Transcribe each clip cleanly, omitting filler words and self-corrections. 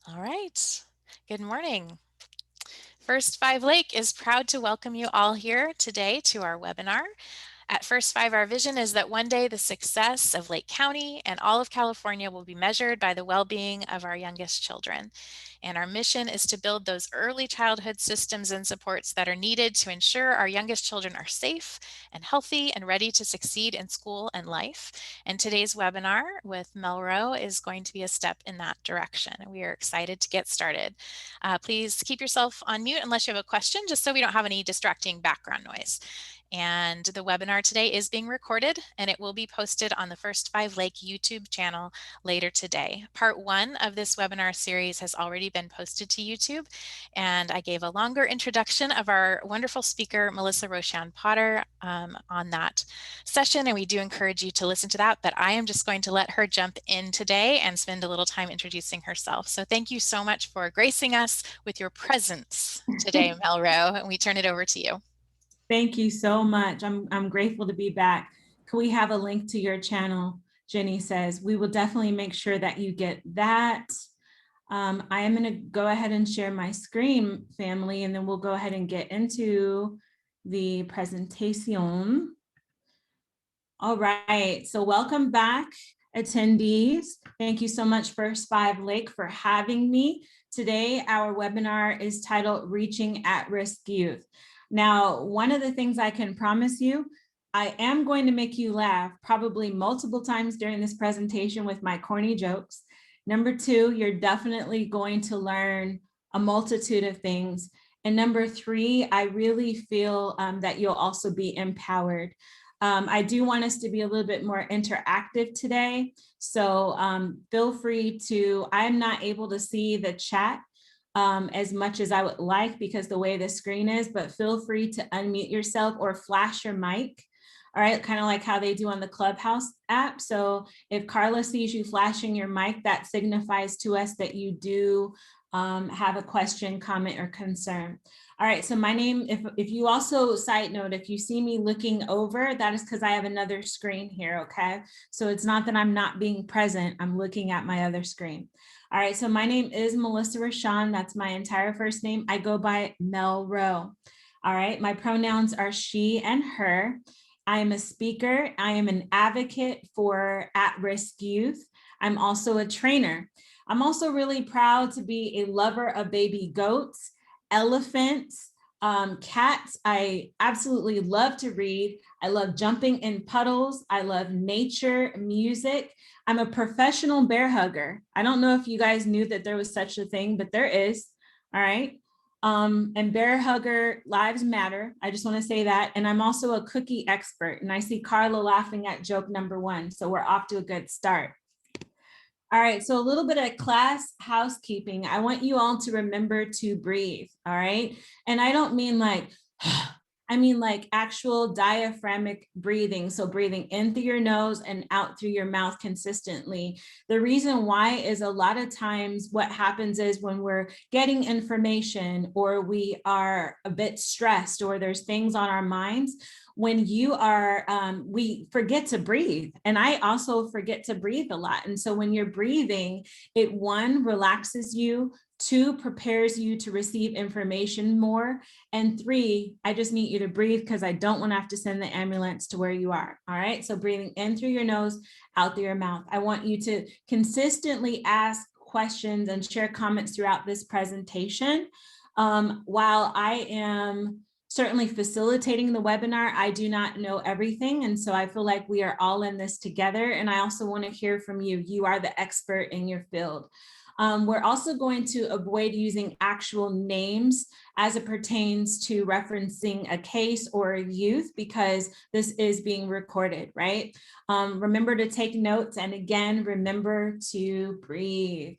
All right. Good morning. First Five Lake is proud to welcome you all here today to our webinar. At First Five, our vision is that one day the success of Lake County and all of California will be measured by the well-being of our youngest children. And our mission is to build those early childhood systems and supports that are needed to ensure our youngest children are safe and healthy and ready to succeed in school and life. And today's webinar with MelRo is going to be a step in that direction. We are excited to get started. Please keep yourself on mute unless you have a question, just so we don't have any distracting background noise. And the webinar today is being recorded and it will be posted on the First Five Lake YouTube channel later today. Part 1 of this webinar series has already been posted to YouTube, and I gave a longer introduction of our wonderful speaker, Melissa Roshan Potter, on that session, and we do encourage you to listen to that, but I am just going to let her jump in today and spend a little time introducing herself. So thank you so much for gracing us with your presence today, MelRo, and we turn it over to you. Thank you so much. I'm grateful to be back. Can we have a link to your channel? Jenny says, we will definitely make sure that you get that. I am going to go ahead and share my screen, family, and then we'll go ahead and get into the presentation. All right, so welcome back, attendees. Thank you so much, First Five Lake, for having me. Today, our webinar is titled Reaching at-Risk Youth. Now, one of the things I can promise you, I am going to make you laugh probably multiple times during this presentation with my corny jokes. Number 2, you're definitely going to learn a multitude of things. And number 3, I really feel that you'll also be empowered. I do want us to be a little bit more interactive today. So feel free to, I'm not able to see the chat as much as I would like because the way the screen is, but feel free to unmute yourself or flash your mic. All right, kind of like how they do on the Clubhouse app. So if Carla sees you flashing your mic, that signifies to us that you do have a question, comment, or concern. All right, so my name, if you also, side note, if you see me looking over, that is because I have another screen here, okay? So it's not that I'm not being present, I'm looking at my other screen. All right, so my name is Melissa Roshan, that's my entire first name. I go by MelRo. All right, my pronouns are she and her. I am a speaker, I am an advocate for at-risk youth. I'm also a trainer. I'm also really proud to be a lover of baby goats, elephants, cats. I absolutely love to read. I love jumping in puddles. I love nature, music. I'm a professional bear hugger. I don't know if you guys knew that there was such a thing, but there is. All right. And bear hugger lives matter. I just want to say that. And I'm also a cookie expert. And I see Carla laughing at joke number 1. So we're off to a good start. All right, so a little bit of class housekeeping. I want you all to remember to breathe, all right? And I don't mean like, I mean like actual diaphragmatic breathing. So breathing in through your nose and out through your mouth consistently. The reason why is a lot of times what happens is when we're getting information or we are a bit stressed or there's things on our minds, when you are, we forget to breathe. And I also forget to breathe a lot. And so when you're breathing, it 1, relaxes you, 2, prepares you to receive information more. And 3, I just need you to breathe because I don't want to have to send the ambulance to where you are. All right. So breathing in through your nose, out through your mouth. I want you to consistently ask questions and share comments throughout this presentation. While I am certainly facilitating the webinar, I do not know everything. And so I feel like we are all in this together. And I also want to hear from you. You are the expert in your field. We're also going to avoid using actual names as it pertains to referencing a case or a youth because this is being recorded, right? Remember to take notes. And again, remember to breathe.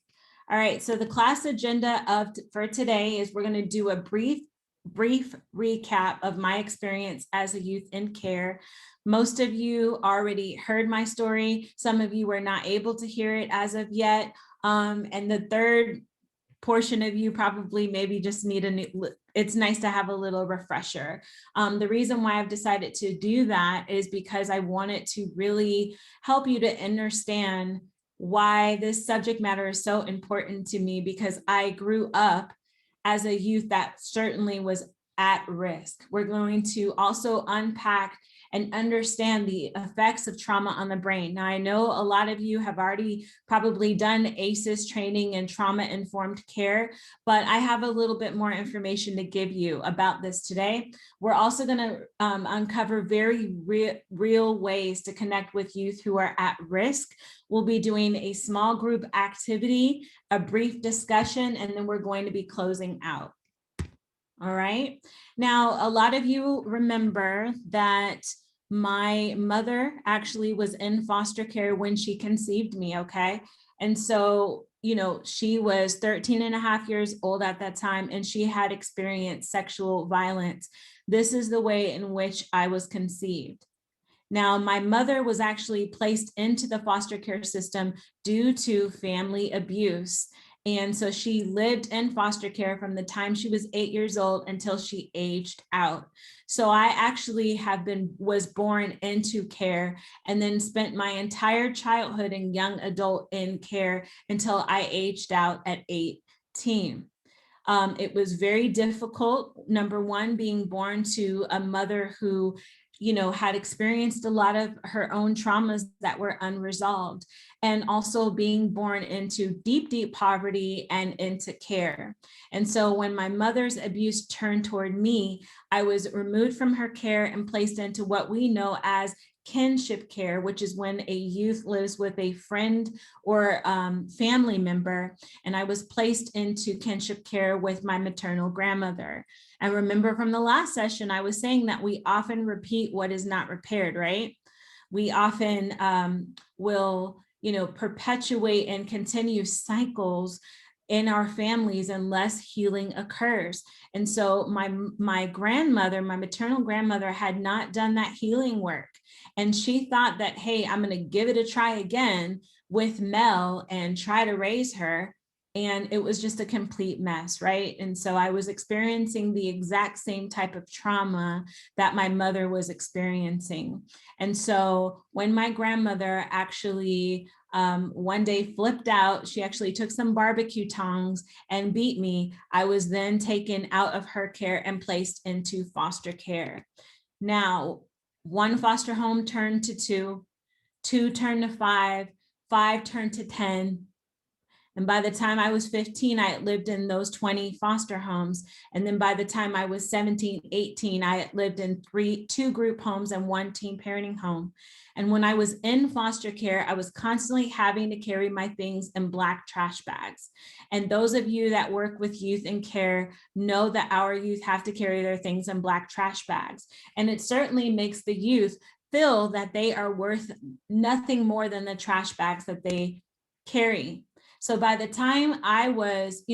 All right, so the class agenda for today is we're going to do a brief recap of my experience as a youth in care. Most of you already heard my story. Some of you were not able to hear it as of yet. And the third portion of you probably maybe just need a new, it's nice to have a little refresher. The reason why I've decided to do that is because I wanted to really help you to understand why this subject matter is so important to me, because I grew up as a youth that certainly was at risk. We're going to also unpack and understand the effects of trauma on the brain. Now, I know a lot of you have already probably done ACEs training and trauma-informed care, but I have a little bit more information to give you about this today. We're also going to uncover very real ways to connect with youth who are at risk. We'll be doing a small group activity, a brief discussion, and then we're going to be closing out. All right. Now, a lot of you remember that my mother actually was in foster care when she conceived me, okay? And so, you know, she was 13 and a half years old at that time, and she had experienced sexual violence. This is the way in which I was conceived. Now, my mother was actually placed into the foster care system due to family abuse. And so she lived in foster care from the time she was 8 years old until she aged out. So I actually was born into care and then spent my entire childhood and young adult in care until I aged out at 18. It was very difficult, number one, being born to a mother who, you know, had experienced a lot of her own traumas that were unresolved, and also being born into deep, deep poverty and into care. And so when my mother's abuse turned toward me, I was removed from her care and placed into what we know as kinship care, which is when a youth lives with a friend or family member. And I was placed into kinship care with my maternal grandmother. And remember from the last session, I was saying that we often repeat what is not repaired, right? We often will, you know, perpetuate and continue cycles in our families unless healing occurs. And so my grandmother, my maternal grandmother, had not done that healing work. And she thought that, hey, I'm going to give it a try again with Mel and try to raise her. And it was just a complete mess, right? And so I was experiencing the exact same type of trauma that my mother was experiencing. And so when my grandmother actually one day flipped out, she actually took some barbecue tongs and beat me. I was then taken out of her care and placed into foster care. Now, one foster home turned to two turned to five turned to 10. And by the time I was 15, I had lived in those 20 foster homes. And then by the time I was 17, 18, I had lived in two group homes and one teen parenting home. And when I was in foster care, I was constantly having to carry my things in black trash bags. And those of you that work with youth in care know that our youth have to carry their things in black trash bags. And it certainly makes the youth feel that they are worth nothing more than the trash bags that they carry. So by the time I was,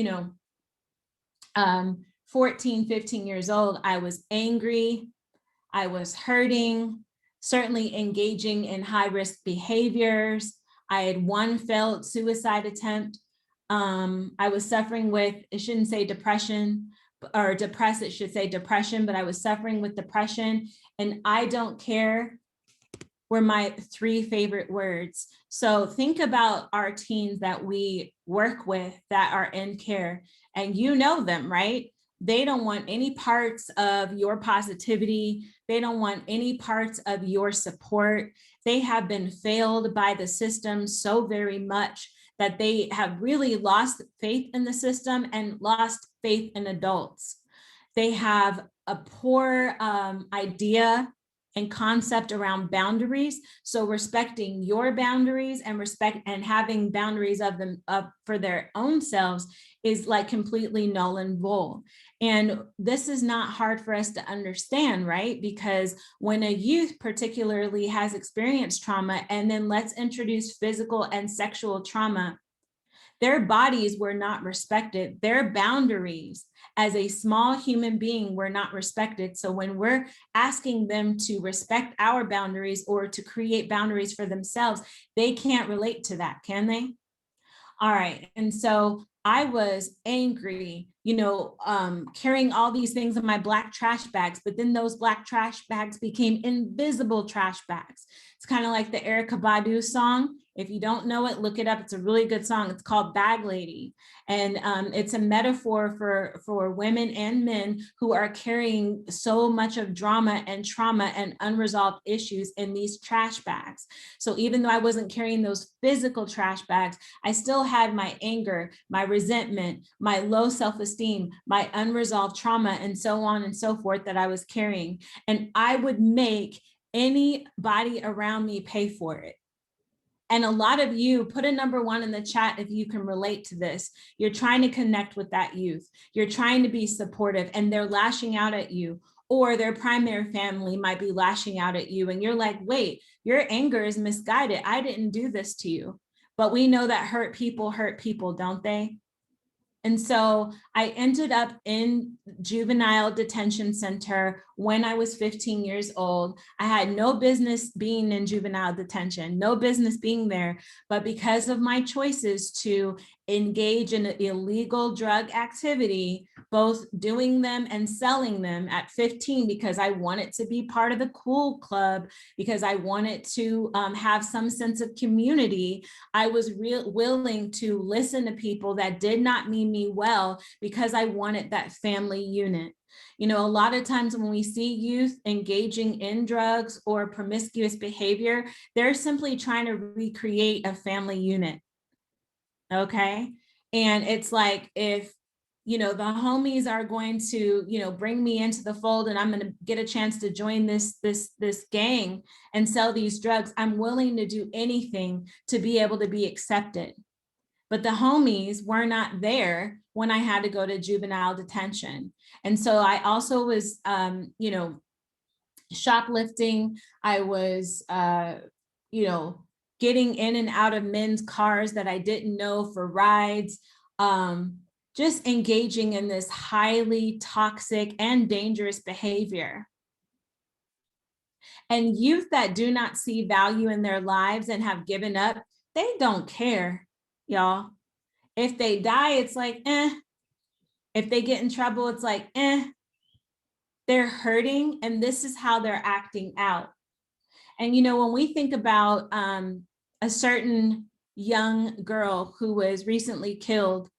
14, 15 years old, I was angry, I was hurting, certainly engaging in high-risk behaviors. I had one failed suicide attempt. I was suffering with, it shouldn't say depression or depressed, it should say depression, but I was suffering with depression, and I don't care were my three favorite words. So think about our teens that we work with that are in care, and you know them, right? They don't want any parts of your positivity. They don't want any parts of your support. They have been failed by the system so very much that they have really lost faith in the system and lost faith in adults. They have a poor idea and concept around boundaries. So respecting your boundaries and having boundaries of them for their own selves is like completely null and void. And this is not hard for us to understand, right? Because when a youth particularly has experienced trauma, and then let's introduce physical and sexual trauma, their bodies were not respected. Their boundaries as a small human being were not respected. So when we're asking them to respect our boundaries or to create boundaries for themselves, they can't relate to that, can they? All right. And so I was angry, carrying all these things in my black trash bags, but then those black trash bags became invisible trash bags. It's kind of like the Erykah Badu song, If you don't know it, look it up. It's a really good song. It's called Bag Lady. And it's a metaphor for women and men who are carrying so much of drama and trauma and unresolved issues in these trash bags. So even though I wasn't carrying those physical trash bags, I still had my anger, my resentment, my low self-esteem, my unresolved trauma, and so on and so forth that I was carrying. And I would make anybody around me pay for it. And a lot of you, put a number 1 in the chat if you can relate to this. You're trying to connect with that youth. You're trying to be supportive, and they're lashing out at you, or their primary family might be lashing out at you. And you're like, wait, your anger is misguided. I didn't do this to you. But we know that hurt people, don't they? And so I ended up in juvenile detention center when I was 15 years old. I had no business being in juvenile detention, no business being there, but because of my choices to engage in illegal drug activity, both doing them and selling them at 15, because I wanted to be part of the cool club, because I wanted to have some sense of community, I was willing to listen to people that did not mean me well, because I wanted that family unit. You know, a lot of times when we see youth engaging in drugs or promiscuous behavior, they're simply trying to recreate a family unit. Okay. And it's like, if, you know, the homies are going to, you know, bring me into the fold and I'm going to get a chance to join this gang and sell these drugs, I'm willing to do anything to be able to be accepted. But the homies were not there when I had to go to juvenile detention. And so I also was, you know, shoplifting. I was, you know, getting in and out of men's cars that I didn't know for rides, just engaging in this highly toxic and dangerous behavior. And youth that do not see value in their lives and have given up, they don't care, y'all. If they die, it's like, eh. If they get in trouble, it's like, eh. They're hurting, and this is how they're acting out. And, you know, when we think about a certain young girl who was recently killed,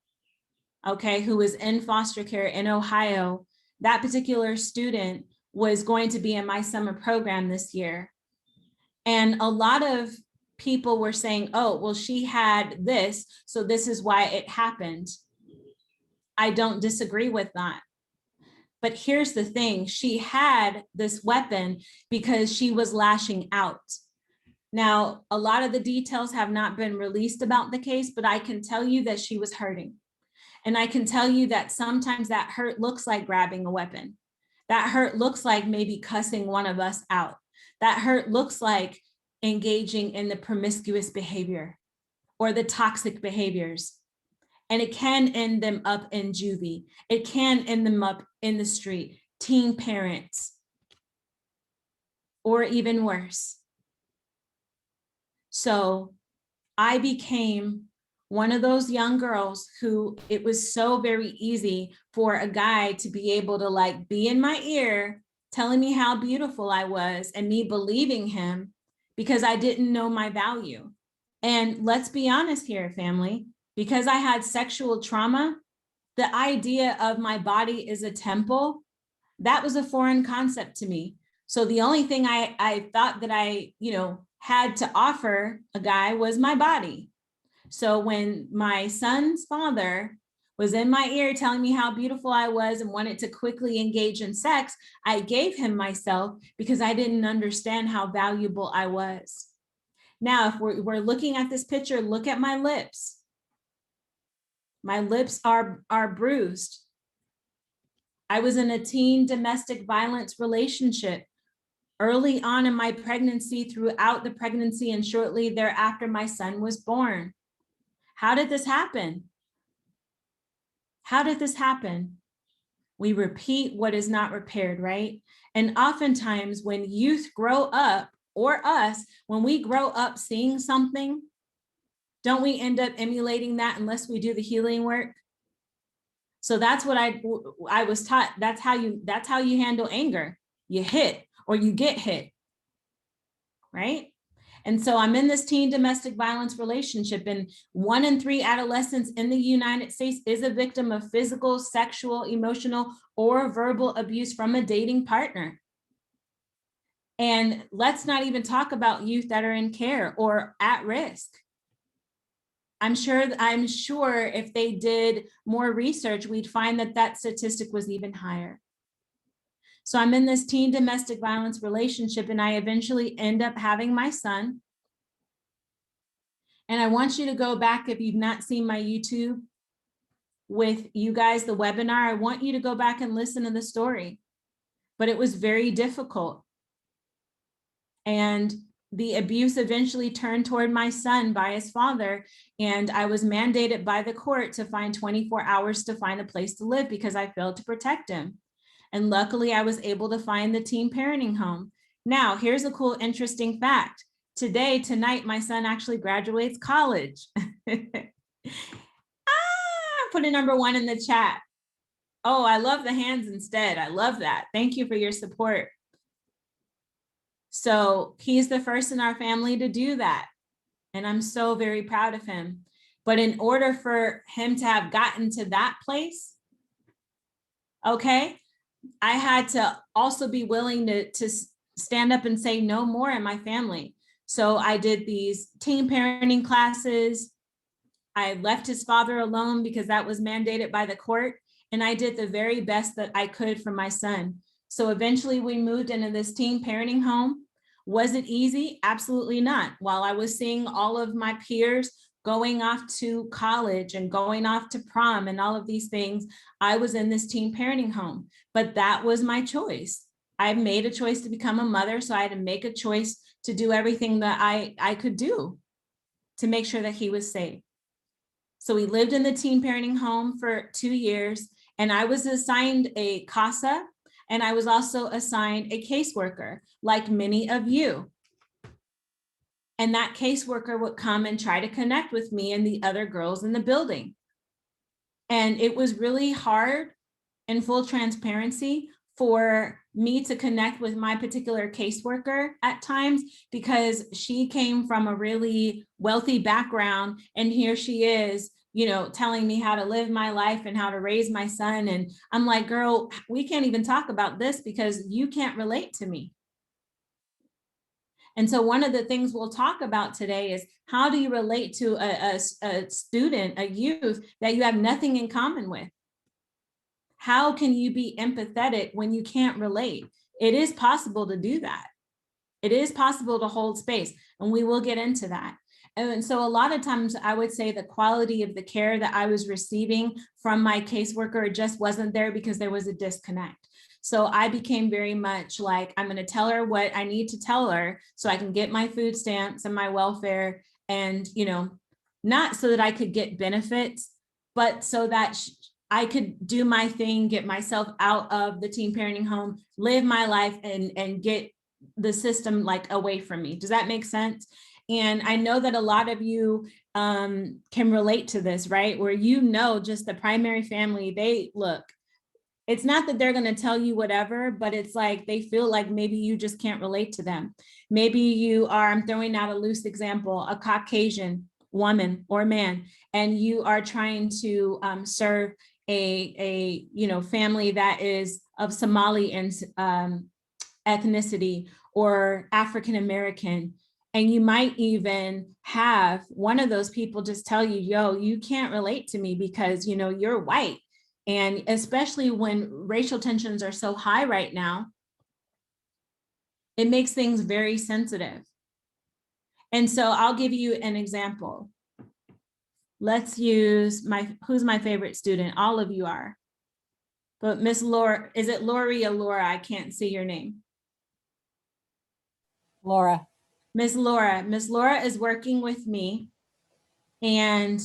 okay, who was in foster care in Ohio, that particular student was going to be in my summer program this year. And a lot of people were saying, oh, well, she had this, so this is why it happened. I don't disagree with that. But here's the thing, she had this weapon because she was lashing out. Now, a lot of the details have not been released about the case, but I can tell you that she was hurting. And I can tell you that sometimes that hurt looks like grabbing a weapon. That hurt looks like maybe cussing one of us out. That hurt looks like engaging in the promiscuous behavior or the toxic behaviors. And it can end them up in juvie. It can end them up in the street, teen parents, or even worse. So I became one of those young girls who it was so very easy for a guy to be able to like be in my ear, telling me how beautiful I was and me believing him because I didn't know my value. And let's be honest here, family, because I had sexual trauma, the idea of my body is a temple, that was a foreign concept to me. So the only thing I thought that I, you know, had to offer a guy was my body. So when my son's father was in my ear telling me how beautiful I was and wanted to quickly engage in sex, I gave him myself because I didn't understand how valuable I was. Now, if we're looking at this picture, look at my lips. My lips are bruised. I was in a teen domestic violence relationship early on in my pregnancy, throughout the pregnancy, and shortly thereafter my son was born. How did this happen? How did this happen? We repeat what is not repaired, right? And oftentimes when youth grow up, or us, when we grow up seeing something, don't we end up emulating that unless we do the healing work? So that's what I was taught. That's how you handle anger. You hit or you get hit, right? And so I'm in this teen domestic violence relationship, and 1 in 3 adolescents in the United States is a victim of physical, sexual, emotional, or verbal abuse from a dating partner. And let's not even talk about youth that are in care or at risk. I'm sure if they did more research, we'd find that that statistic was even higher. So I'm in this teen domestic violence relationship, and I eventually end up having my son. And I want you to go back, if you've not seen my YouTube with you guys, the webinar, I want you to go back and listen to the story. But it was very difficult. And the abuse eventually turned toward my son by his father. And I was mandated by the court to find 24 hours to find a place to live because I failed to protect him. And luckily, I was able to find the teen parenting home. Now, here's a cool, interesting fact. Tonight, my son actually graduates college. Put a number 1 in the chat. Oh, I love the hands instead. I love that. Thank you for your support. So he's the first in our family to do that. And I'm so very proud of him. But in order for him to have gotten to that place, okay, I had to also be willing to stand up and say no more in my family. So I did these teen parenting classes. I left his father alone because that was mandated by the court. And I did the very best that I could for my son. So eventually we moved into this teen parenting home. Was it easy? Absolutely not. While I was seeing all of my peers going off to college and going off to prom and all of these things, I was in this teen parenting home. But that was my choice. I made a choice to become a mother, so I had to make a choice to do everything that I could do to make sure that he was safe. So we lived in the teen parenting home for 2 years, and I was assigned a CASA, and I was also assigned a caseworker, like many of you. And that caseworker would come and try to connect with me and the other girls in the building. And it was really hard, in full transparency, for me to connect with my particular caseworker at times, because she came from a really wealthy background, and here she is, you know, telling me how to live my life and how to raise my son. And I'm like, girl, we can't even talk about this because you can't relate to me. And so one of the things we'll talk about today is, how do you relate to a student, a youth that you have nothing in common with? How can you be empathetic when you can't relate? It is possible to do that. It is possible to hold space, and we will get into that. And so a lot of times I would say the quality of the care that I was receiving from my caseworker just wasn't there because there was a disconnect. So I became very much like, I'm going to tell her what I need to tell her so I can get my food stamps and my welfare, and, you know, not so that I could get benefits, but so that I could do my thing, get myself out of the teen parenting home, live my life, and get the system like away from me. Does that make sense? And I know that a lot of you can relate to this, right? Where, you know, just the primary family, they look, it's not that they're going to tell you whatever, but it's like they feel like maybe you just can't relate to them. Maybe you are, I'm throwing out a loose example, a Caucasian woman or man, and you are trying to serve a you know, family that is of Somali and ethnicity or African American. And you might even have one of those people just tell you, yo, you can't relate to me because, you know, you're white. And especially when racial tensions are so high right now, it makes things very sensitive. And so I'll give you an example. Let's use who's my favorite student? All of you are. But Miss Laura, is it Lori or Laura? I can't see your name. Laura. Miss Laura. Miss Laura is working with me, and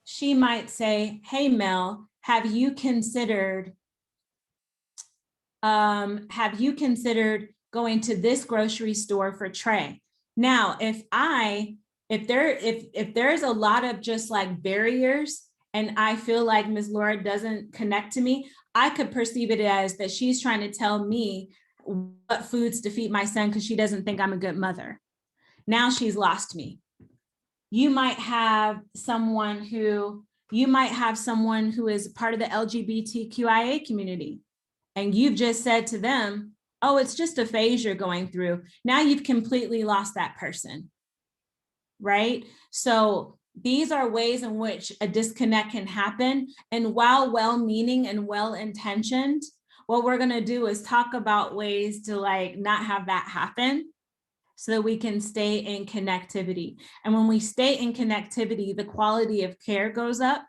she might say, hey, Mel, have you considered going to this grocery store for Trey? Now, if there's a lot of just like barriers, and I feel like Ms. Laura doesn't connect to me, I could perceive it as that she's trying to tell me what foods to feed my son because she doesn't think I'm a good mother. Now she's lost me. You might have someone who is part of the Lgbtqia community, and you've just said to them, oh, it's just a phase you're going through. Now you've completely lost that person, right? So these are ways in which a disconnect can happen. And while well-meaning and well-intentioned, what we're gonna do is talk about ways to like not have that happen so that we can stay in connectivity. And when we stay in connectivity, the quality of care goes up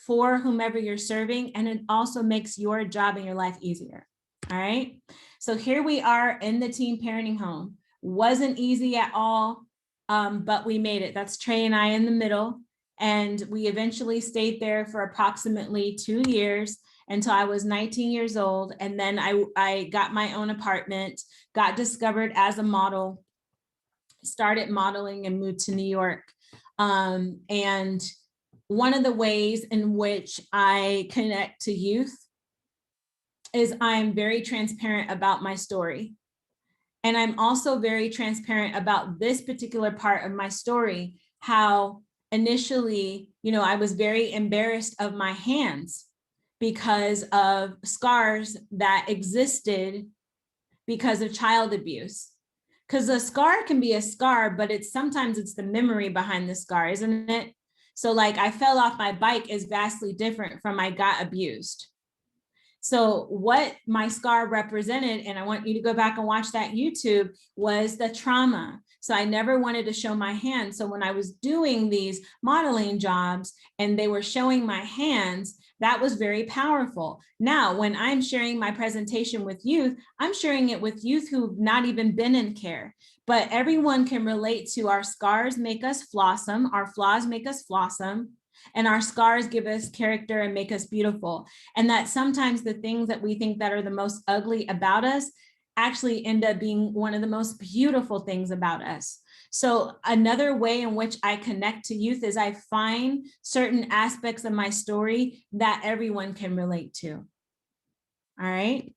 for whomever you're serving, and it also makes your job and your life easier. All right. So here we are in the teen parenting home. Wasn't easy at all, but we made it. That's Trey and I in the middle. And we eventually stayed there for approximately 2 years until I was 19 years old. And then I got my own apartment, got discovered as a model, started modeling and moved to New York. And one of the ways in which I connect to youth is I'm very transparent about my story. And I'm also very transparent about this particular part of my story, how initially, I was very embarrassed of my hands because of scars that existed because of child abuse. Because a scar can be a scar, but sometimes it's the memory behind the scar, isn't it? So like I fell off my bike is vastly different from I got abused. So what my scar represented, and I want you to go back and watch that YouTube, was the trauma. So I never wanted to show my hands. So when I was doing these modeling jobs and they were showing my hands, that was very powerful. Now, when I'm sharing my presentation with youth, I'm sharing it with youth who've not even been in care, but everyone can relate to our scars make us flossom, our flaws make us flossom, and our scars give us character and make us beautiful. And that sometimes the things that we think that are the most ugly about us actually end up being one of the most beautiful things about us. So another way in which I connect to youth is I find certain aspects of my story that everyone can relate to. All right.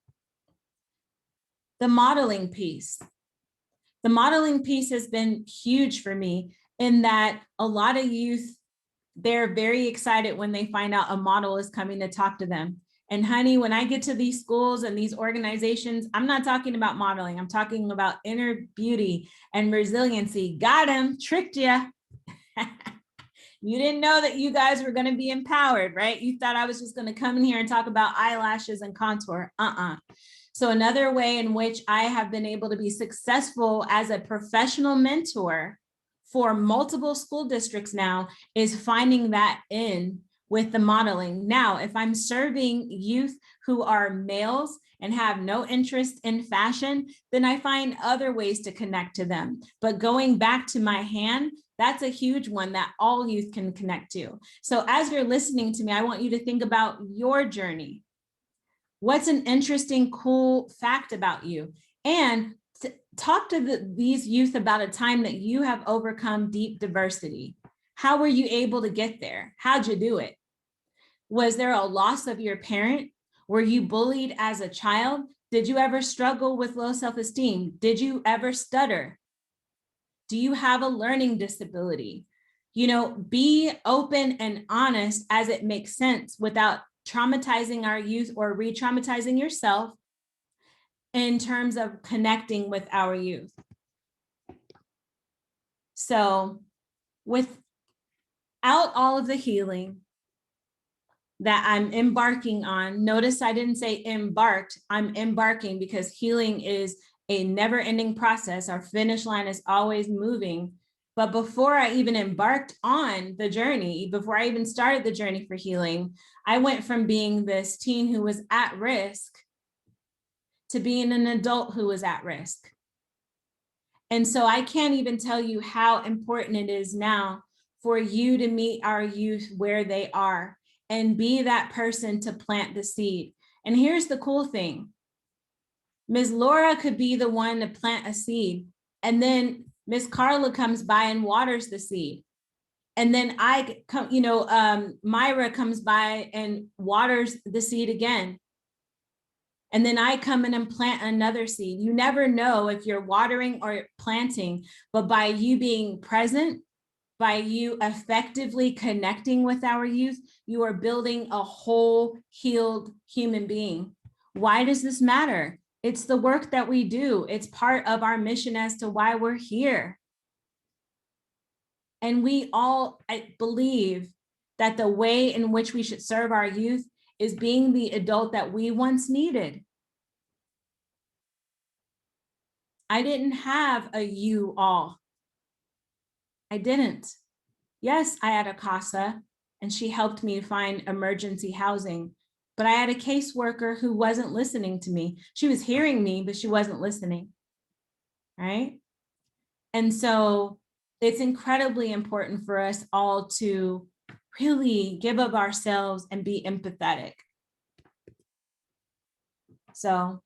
The modeling piece. The modeling piece has been huge for me in that a lot of youth, they're very excited when they find out a model is coming to talk to them. And honey, when I get to these schools and these organizations, I'm not talking about modeling. I'm talking about inner beauty and resiliency. Got him, tricked you. You didn't know that you guys were going to be empowered, right? You thought I was just going to come in here and talk about eyelashes and contour. So another way in which I have been able to be successful as a professional mentor for multiple school districts now is finding that in with the modeling. Now, if I'm serving youth who are males and have no interest in fashion, then I find other ways to connect to them. But going back to my hand, that's a huge one that all youth can connect to. So as you're listening to me, I want you to think about your journey. What's an interesting, cool fact about you? And talk to these youth about a time that you have overcome deep diversity. How were you able to get there? How'd you do it? Was there a loss of your parent? Were you bullied as a child? Did you ever struggle with low self-esteem? Did you ever stutter? Do you have a learning disability? Be open and honest as it makes sense without traumatizing our youth or re-traumatizing yourself in terms of connecting with our youth. So without all of the healing that I'm embarking on, notice I didn't say embarked, I'm embarking because healing is a never-ending process. Our finish line is always moving. But before I even embarked on the journey, before I even started the journey for healing, I went from being this teen who was at risk to being an adult who was at risk. And so I can't even tell you how important it is now for you to meet our youth where they are and be that person to plant the seed. And here's the cool thing. Ms. Laura could be the one to plant a seed, and then Ms. Carla comes by and waters the seed. And then Myra comes by and waters the seed again. And then I come in and plant another seed. You never know if you're watering or planting, but by you being present, by you effectively connecting with our youth, you are building a whole healed human being. Why does this matter? It's the work that we do. It's part of our mission as to why we're here. And we all believe that the way in which we should serve our youth is being the adult that we once needed. I didn't have a you all. I didn't. Yes, I had a CASA and she helped me find emergency housing, but I had a caseworker who wasn't listening to me. She was hearing me, but she wasn't listening, right? And so it's incredibly important for us all to really give of ourselves and be empathetic. So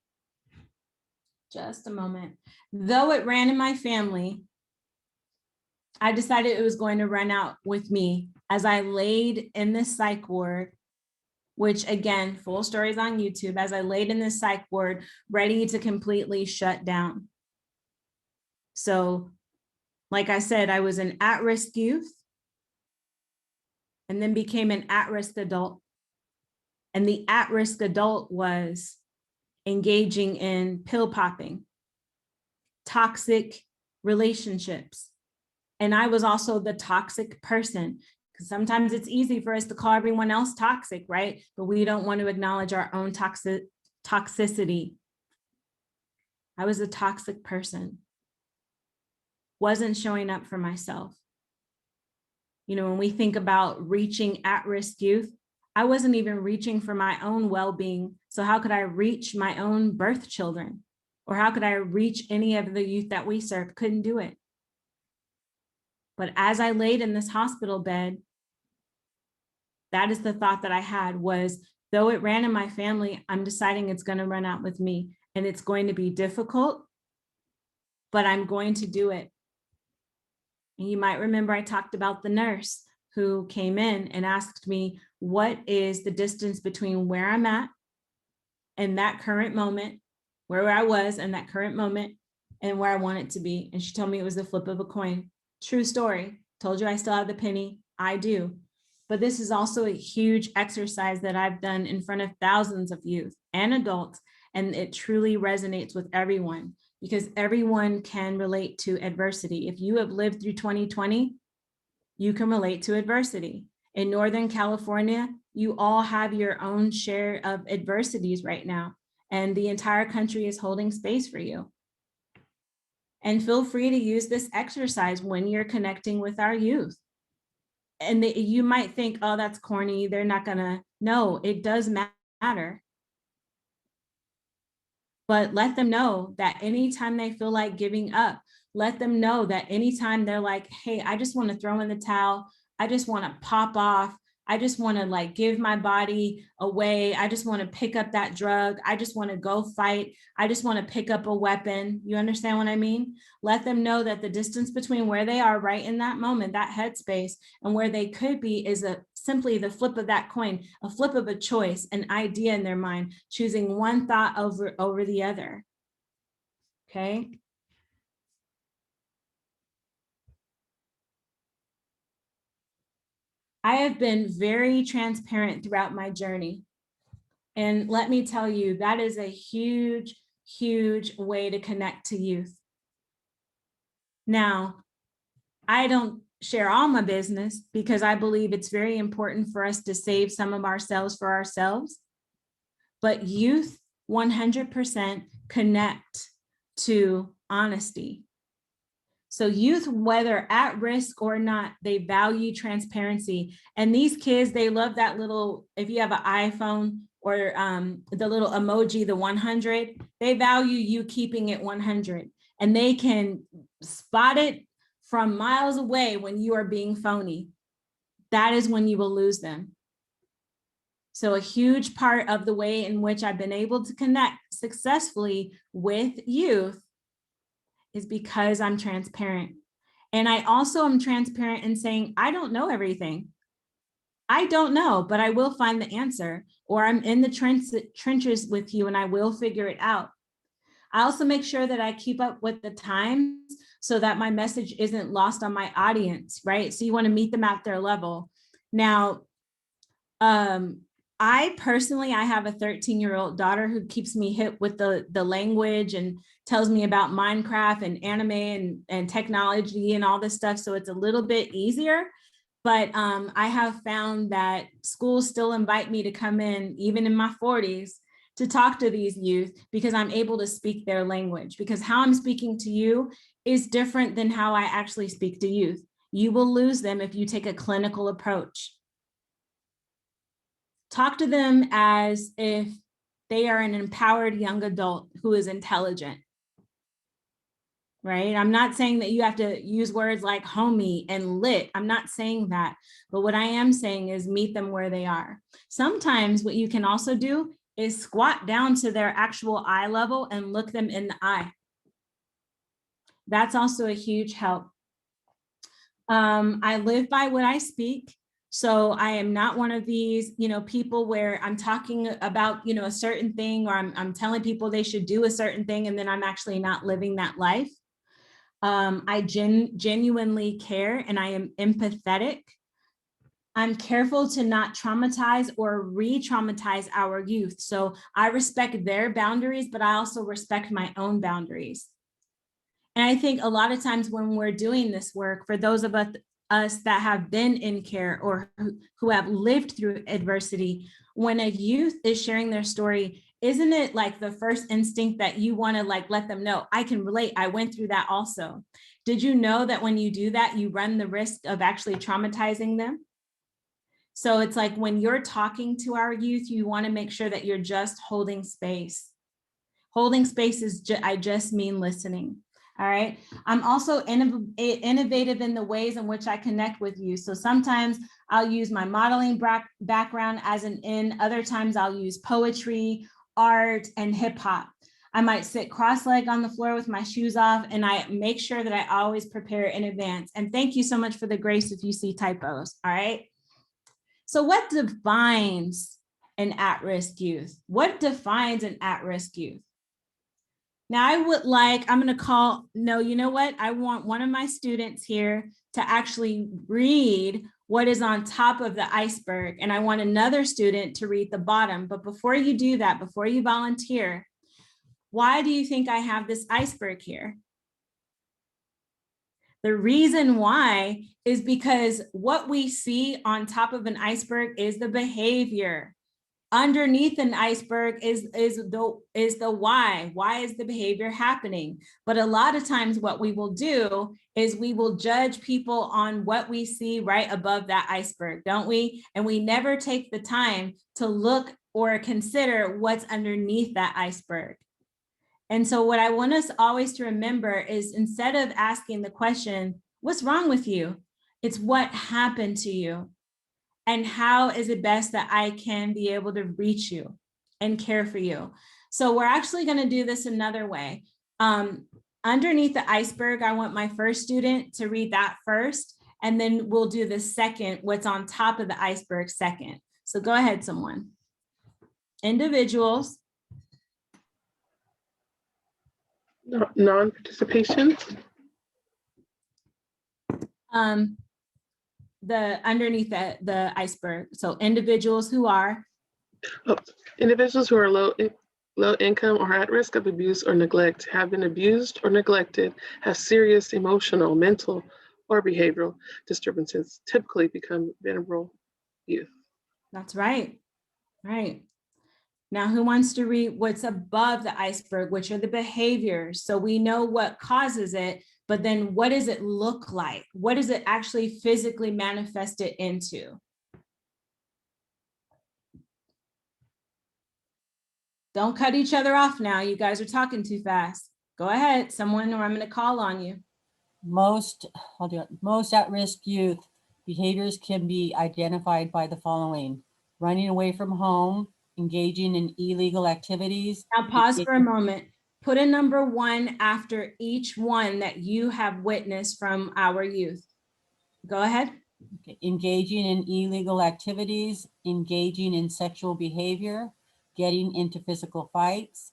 just a moment. Though it ran in my family, I decided it was going to run out with me as I laid in this psych ward, which again, full stories on YouTube, as I laid in this psych ward, ready to completely shut down. So, like I said, I was an at-risk youth and then became an at-risk adult. And the at-risk adult was engaging in pill popping, toxic relationships. And I was also the toxic person, because sometimes it's easy for us to call everyone else toxic, right? But we don't want to acknowledge our own toxicity. I was a toxic person, wasn't showing up for myself. You know, when we think about reaching at-risk youth, I wasn't even reaching for my own well-being. So how could I reach my own birth children? Or how could I reach any of the youth that we serve? Couldn't do it. But as I laid in this hospital bed, that is the thought that I had was, though it ran in my family, I'm deciding it's going to run out with me, and it's going to be difficult, but I'm going to do it. And you might remember I talked about the nurse who came in and asked me, what is the distance between where I'm at and that current moment, where I was in that current moment, and where I want it to be? And she told me it was the flip of a coin. True story. Told you I still have the penny. I do. But this is also a huge exercise that I've done in front of thousands of youth and adults, and it truly resonates with everyone because everyone can relate to adversity. If you have lived through 2020, you can relate to adversity. In Northern California, you all have your own share of adversities right now, and the entire country is holding space for you. And feel free to use this exercise when you're connecting with our youth. And you might think, oh, that's corny, they're not gonna. No, it does matter. But let them know that anytime they feel like giving up, let them know that anytime they're like, hey, I just want to throw in the towel, I just want to pop off, I just want to like give my body away, I just want to pick up that drug, I just want to go fight, I just want to pick up a weapon. You understand what I mean? Let them know that the distance between where they are right in that moment, that headspace, and where they could be is simply the flip of that coin, a flip of a choice, an idea in their mind, choosing one thought over the other. Okay. I have been very transparent throughout my journey. And let me tell you, that is a huge, huge way to connect to youth. Now, I don't share all my business because I believe it's very important for us to save some of ourselves for ourselves. But youth 100% connect to honesty. So youth, whether at risk or not, they value transparency. And these kids, they love that little, if you have an iPhone or the little emoji, the 100, they value you keeping it 100. And they can spot it from miles away when you are being phony. That is when you will lose them. So a huge part of the way in which I've been able to connect successfully with youth is because I'm transparent. And I also am transparent in saying, I don't know everything. I don't know, but I will find the answer, or I'm in the trenches with you and I will figure it out. I also make sure that I keep up with the times so that my message isn't lost on my audience, right? So you want to meet them at their level. Now, I personally have a 13-year-old daughter who keeps me hip with the language and tells me about Minecraft and anime and technology and all this stuff. So it's a little bit easier. But I have found that schools still invite me to come in, even in my 40s, to talk to these youth because I'm able to speak their language, because how I'm speaking to you is different than how I actually speak to youth. You will lose them if you take a clinical approach. Talk to them as if they are an empowered young adult who is intelligent. Right? I'm not saying that you have to use words like homie and lit. I'm not saying that. But what I am saying is meet them where they are. Sometimes what you can also do is squat down to their actual eye level and look them in the eye. That's also a huge help. I live by what I speak. So I am not one of these, people where I'm talking about, a certain thing, or I'm telling people they should do a certain thing, and then I'm actually not living that life. I genuinely care, and I am empathetic. I'm careful to not traumatize or re-traumatize our youth. So I respect their boundaries, but I also respect my own boundaries. And I think a lot of times when we're doing this work, for those of us that have been in care or who have lived through adversity, when a youth is sharing their story, isn't it like the first instinct that you want to let them know, I can relate, I went through that also. Did you know that when you do that, you run the risk of actually traumatizing them? So it's like when you're talking to our youth, you want to make sure that you're just holding space. Holding space is, I just mean listening. All right. I'm also innovative in the ways in which I connect with you. So sometimes I'll use my modeling background as an in, other times I'll use poetry, art, and hip hop. I might sit cross-legged on the floor with my shoes off, and I make sure that I always prepare in advance. And thank you so much for the grace if you see typos. All right. So what defines an at-risk youth? What defines an at-risk youth? Now I'm going to call, no, you know what? I want one of my students here to actually read what is on top of the iceberg. And I want another student to read the bottom. But before you do that, before you volunteer, why do you think I have this iceberg here? The reason why is because what we see on top of an iceberg is the behavior. Underneath an iceberg is the why. Why is the behavior happening? But a lot of times what we will do is we will judge people on what we see right above that iceberg, don't we? And we never take the time to look or consider what's underneath that iceberg. And so what I want us always to remember is, instead of asking the question, what's wrong with you? It's what happened to you. And how is it best that I can be able to reach you and care for you? So we're actually going to do this another way. Underneath the iceberg, I want my first student to read that first, and then we'll do the second, what's on top of the iceberg second. So go ahead, someone. Individuals. Non-participation. The underneath the iceberg. So individuals who are Individuals who are low income or at risk of abuse or neglect, have been abused or neglected, have serious emotional, mental, or behavioral disturbances, typically become vulnerable youth. That's right. Right. Now, who wants to read what's above the iceberg, which are the behaviors? So we know what causes it, but then what does it look like? What does it actually physically manifest it into? Don't cut each other off now. You guys are talking too fast. Go ahead, someone, or I'm going to call on you. Most at-risk youth behaviors can be identified by the following: running away from home, engaging in illegal activities. Now pause for a moment. Put a number 1 after each one that you have witnessed from our youth. Go ahead. Okay. Engaging in illegal activities, engaging in sexual behavior, getting into physical fights,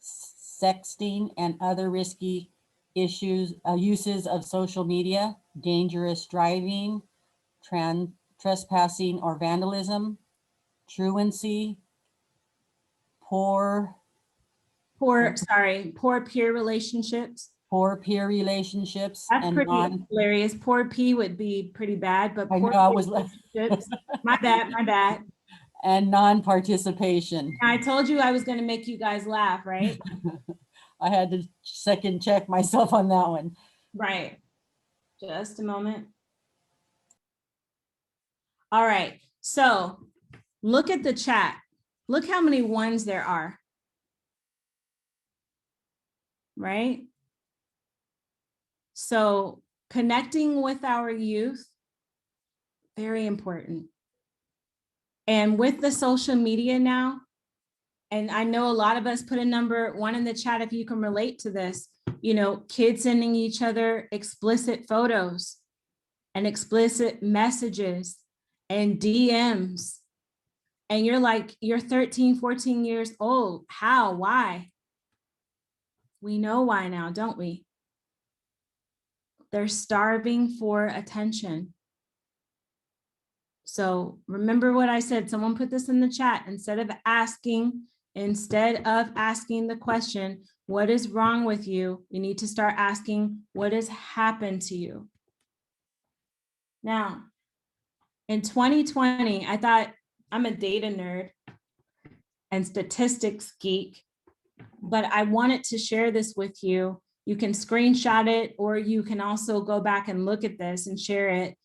sexting and other risky uses of social media, dangerous driving, trespassing or vandalism, truancy, poor peer relationships. poor peer relationships, That's and pretty hilarious. Poor P would be pretty bad, but I poor know I peer was relationships. My bad, my bad. and non-participation. I told you I was going to make you guys laugh, right? I had to second check myself on that one. Right. Just a moment. All right. So look at the chat. Look how many ones there are. Right? So connecting with our youth, very important. And with the social media now, and I know a lot of us put a number 1 in the chat if you can relate to this, you know, kids sending each other explicit photos and explicit messages and DMs. And you're like, you're 13, 14 years old. How? Why? We know why now, don't we? They're starving for attention. So remember what I said, someone put this in the chat, instead of asking the question, what is wrong with you? We need to start asking, what has happened to you? Now, in 2020, I thought, I'm a data nerd and statistics geek, but I wanted to share this with you. You can screenshot it, or you can also go back and look at this and share it.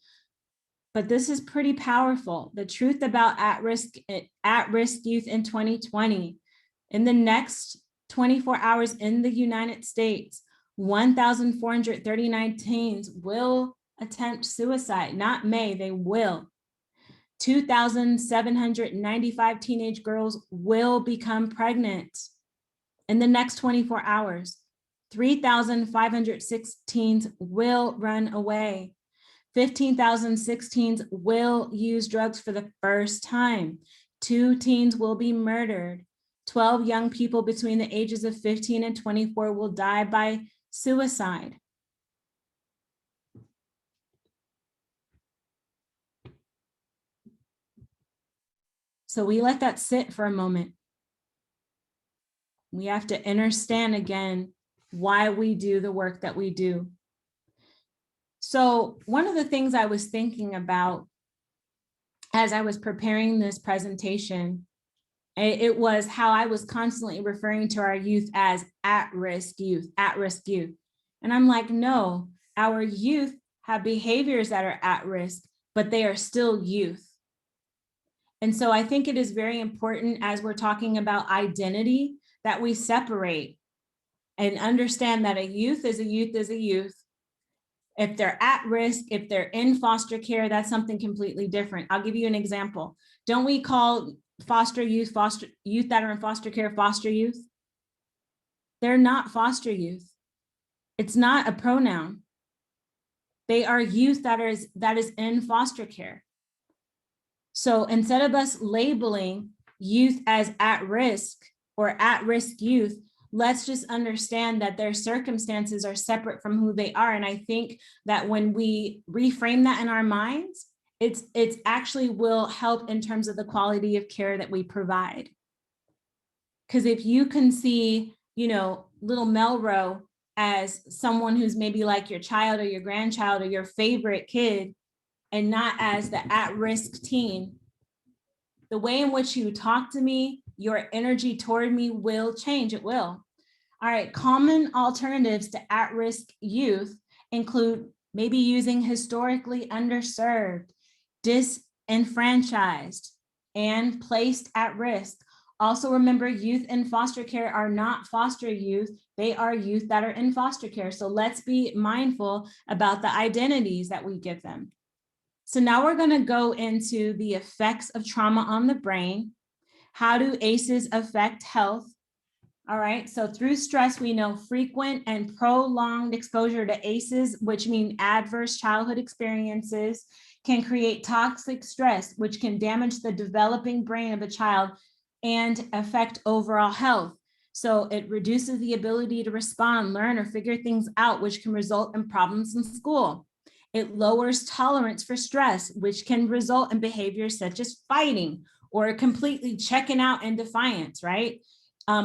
But this is pretty powerful. The truth about at-risk youth in 2020. In the next 24 hours in the United States, 1,439 teens will attempt suicide. Not may, they will. 2,795 teenage girls will become pregnant in the next 24 hours. 3,506 teens will run away. 15,006 teens will use drugs for the first time. 2 teens will be murdered. 12 young people between the ages of 15 and 24 will die by suicide. So we let that sit for a moment. We have to understand again why we do the work that we do. So one of the things I was thinking about as I was preparing this presentation, it was how I was constantly referring to our youth as at-risk youth, at-risk youth. And I'm like, no, our youth have behaviors that are at risk, but they are still youth. And so I think it is very important, as we're talking about identity, that we separate and understand that a youth is a youth is a youth. If they're at risk, if they're in foster care, that's something completely different. I'll give you an example. Don't we call foster youth that are in foster care foster youth? They're not foster youth. It's not a pronoun. They are youth that is in foster care. So instead of us labeling youth as at risk or at-risk youth, let's just understand that their circumstances are separate from who they are. And I think that when we reframe that in our minds, it's actually will help in terms of the quality of care that we provide. Because if you can see, you know, little MelRo as someone who's maybe like your child or your grandchild or your favorite kid, and not as the at-risk teen, the way in which you talk to me, your energy toward me will change. It will. All right, common alternatives to at-risk youth include maybe using historically underserved, disenfranchised, and placed at risk. Also remember, youth in foster care are not foster youth. They are youth that are in foster care. So let's be mindful about the identities that we give them. So now we're going to go into the effects of trauma on the brain. How do ACEs affect health? All right, so through stress, we know frequent and prolonged exposure to ACEs, which mean adverse childhood experiences, can create toxic stress, which can damage the developing brain of a child and affect overall health. So it reduces the ability to respond, learn, or figure things out, which can result in problems in school. It lowers tolerance for stress, which can result in behaviors such as fighting or completely checking out in defiance, right?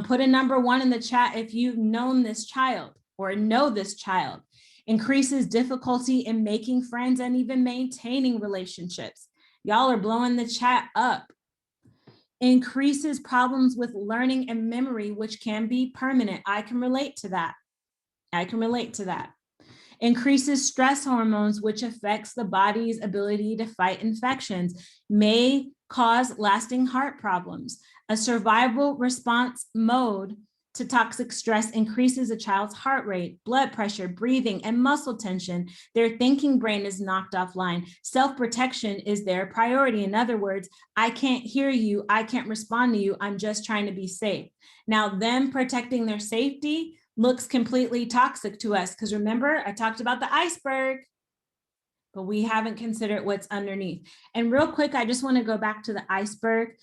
Put a number 1 in the chat if you've known this child or know this child. Increases difficulty in making friends and even maintaining relationships. Y'all are blowing the chat up. Increases problems with learning and memory, which can be permanent. I can relate to that. Increases stress hormones, which affects the body's ability to fight infections, may cause lasting heart problems. A survival response mode to toxic stress increases a child's heart rate, blood pressure, breathing, and muscle tension. Their thinking brain is knocked offline. Self-protection is their priority. In other words, I can't hear you, I can't respond to you, I'm just trying to be safe. Now, them protecting their safety looks completely toxic to us, because remember, I talked about the iceberg, but we haven't considered what's underneath. And real quick, I just want to go back to the iceberg.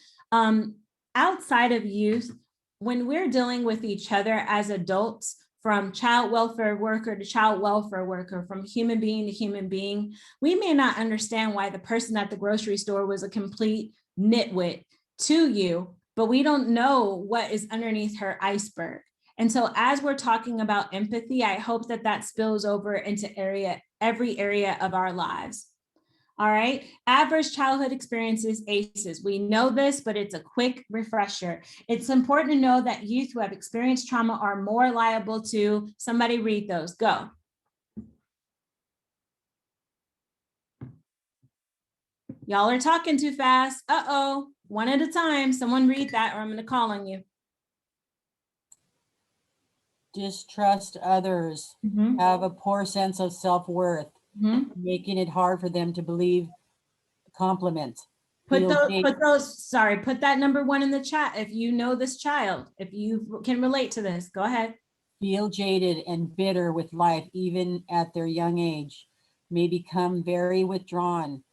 Outside of youth, when we're dealing with each other as adults, from child welfare worker to child welfare worker, from human being to human being, we may not understand why the person at the grocery store was a complete nitwit to you, but we don't know what is underneath her iceberg. And so as we're talking about empathy, I hope that that spills over into every area of our lives. All right, average childhood experiences, ACEs. We know this, but it's a quick refresher. It's important to know that youth who have experienced trauma are more liable to, somebody read those, go. Y'all are talking too fast. Uh-oh, one at a time. Someone read that or I'm gonna call on you. Distrust others, have a poor sense of self-worth, making it hard for them to believe compliments. Put that number 1 in the chat if you know this child, if you can relate to this, go ahead. Feel jaded and bitter with life, even at their young age, may become very withdrawn,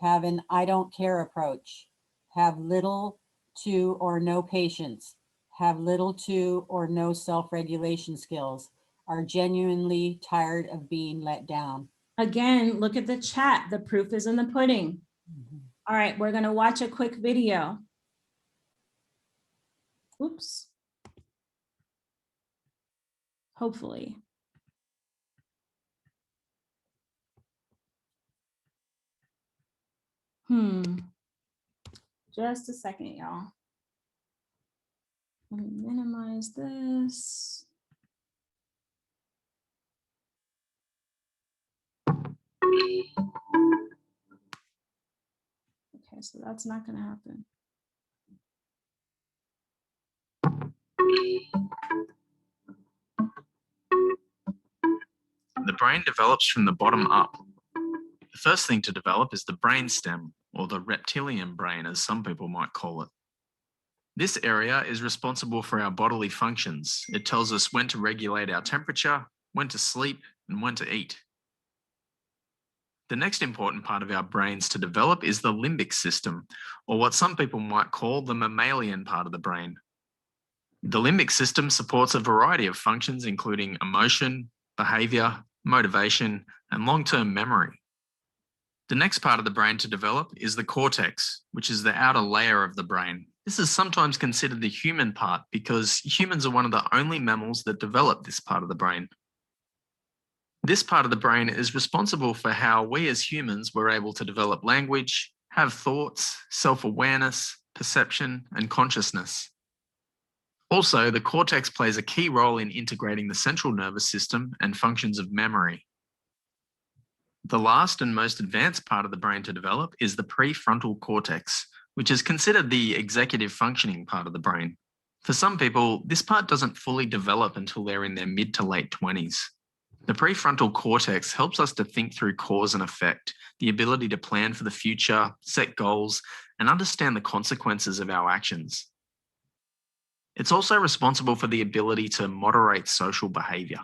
have an I don't care approach, have little to or no patience, have little to or no self-regulation skills, are genuinely tired of being let down. Again, look at the chat. The proof is in the pudding. All right, we're going to watch a quick video. Oops. Hopefully. Just a second, y'all. Let me minimize this. Okay, so that's not going to happen. The brain develops from the bottom up. The first thing to develop is the brainstem, or the reptilian brain, as some people might call it. This area is responsible for our bodily functions. It tells us when to regulate our temperature, when to sleep, and when to eat. The next important part of our brains to develop is the limbic system, or what some people might call the mammalian part of the brain. The limbic system supports a variety of functions, including emotion, behavior, motivation, and long-term memory. The next part of the brain to develop is the cortex, which is the outer layer of the brain. This is sometimes considered the human part because humans are one of the only mammals that develop this part of the brain. This part of the brain is responsible for how we as humans were able to develop language, have thoughts, self-awareness, perception, and consciousness. Also, the cortex plays a key role in integrating the central nervous system and functions of memory. The last and most advanced part of the brain to develop is the prefrontal cortex, which is considered the executive functioning part of the brain. For some people, this part doesn't fully develop until they're in their mid to late 20s. The prefrontal cortex helps us to think through cause and effect, the ability to plan for the future, set goals, and understand the consequences of our actions. It's also responsible for the ability to moderate social behavior.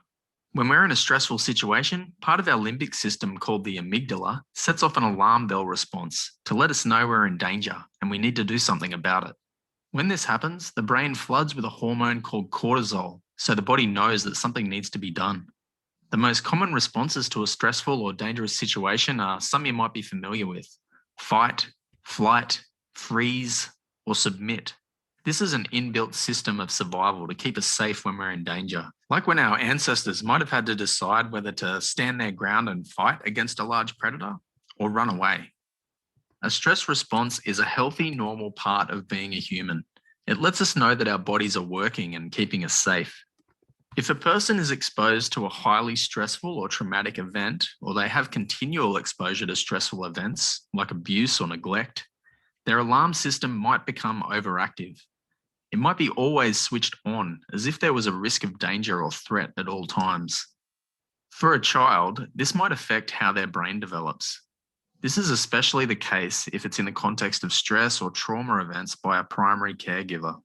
When we're in a stressful situation, part of our limbic system called the amygdala sets off an alarm bell response to let us know we're in danger and we need to do something about it. When this happens, the brain floods with a hormone called cortisol, so the body knows that something needs to be done. The most common responses to a stressful or dangerous situation are some you might be familiar with: fight, flight, freeze, or submit. This is an inbuilt system of survival to keep us safe when we're in danger. Like when our ancestors might have had to decide whether to stand their ground and fight against a large predator or run away. A stress response is a healthy, normal part of being a human. It lets us know that our bodies are working and keeping us safe. If a person is exposed to a highly stressful or traumatic event, or they have continual exposure to stressful events like abuse or neglect, their alarm system might become overactive. It might be always switched on, as if there was a risk of danger or threat at all times. For a child, this might affect how their brain develops. This is especially the case if it's in the context of stress or trauma events by a primary caregiver.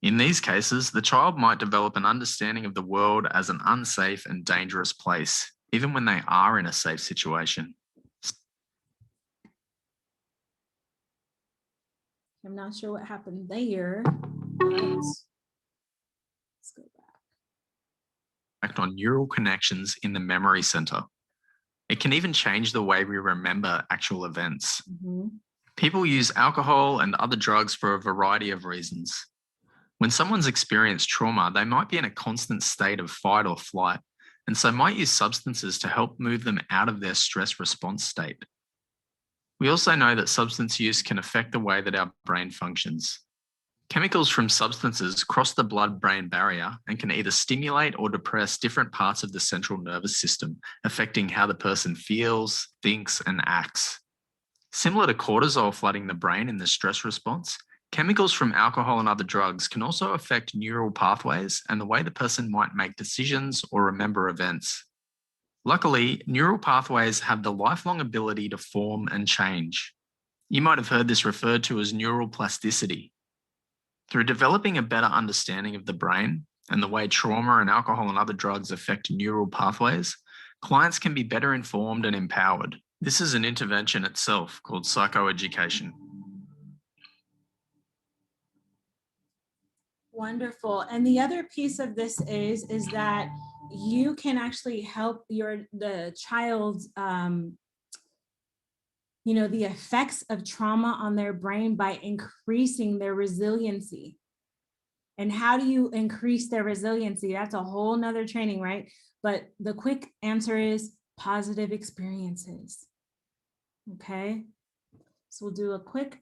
In these cases, the child might develop an understanding of the world as an unsafe and dangerous place, even when they are in a safe situation. I'm not sure what happened there. Let's go back. On neural connections in the memory center. It can even change the way we remember actual events. People use alcohol and other drugs for a variety of reasons. When someone's experienced trauma, they might be in a constant state of fight or flight, and so might use substances to help move them out of their stress response state. We also know that substance use can affect the way that our brain functions. Chemicals from substances cross the blood-brain barrier and can either stimulate or depress different parts of the central nervous system, affecting how the person feels, thinks, and acts. Similar to cortisol flooding the brain in the stress response, chemicals from alcohol and other drugs can also affect neural pathways and the way the person might make decisions or remember events. Luckily, neural pathways have the lifelong ability to form and change. You might have heard this referred to as neural plasticity. Through developing a better understanding of the brain and the way trauma and alcohol and other drugs affect neural pathways, clients can be better informed and empowered. This is an intervention itself called psychoeducation. Wonderful. And the other piece of this is that you can actually help the child's the effects of trauma on their brain by increasing their resiliency. And how do you increase their resiliency? That's a whole nother training, right? But the quick answer is positive experiences. Okay, so we'll do a quick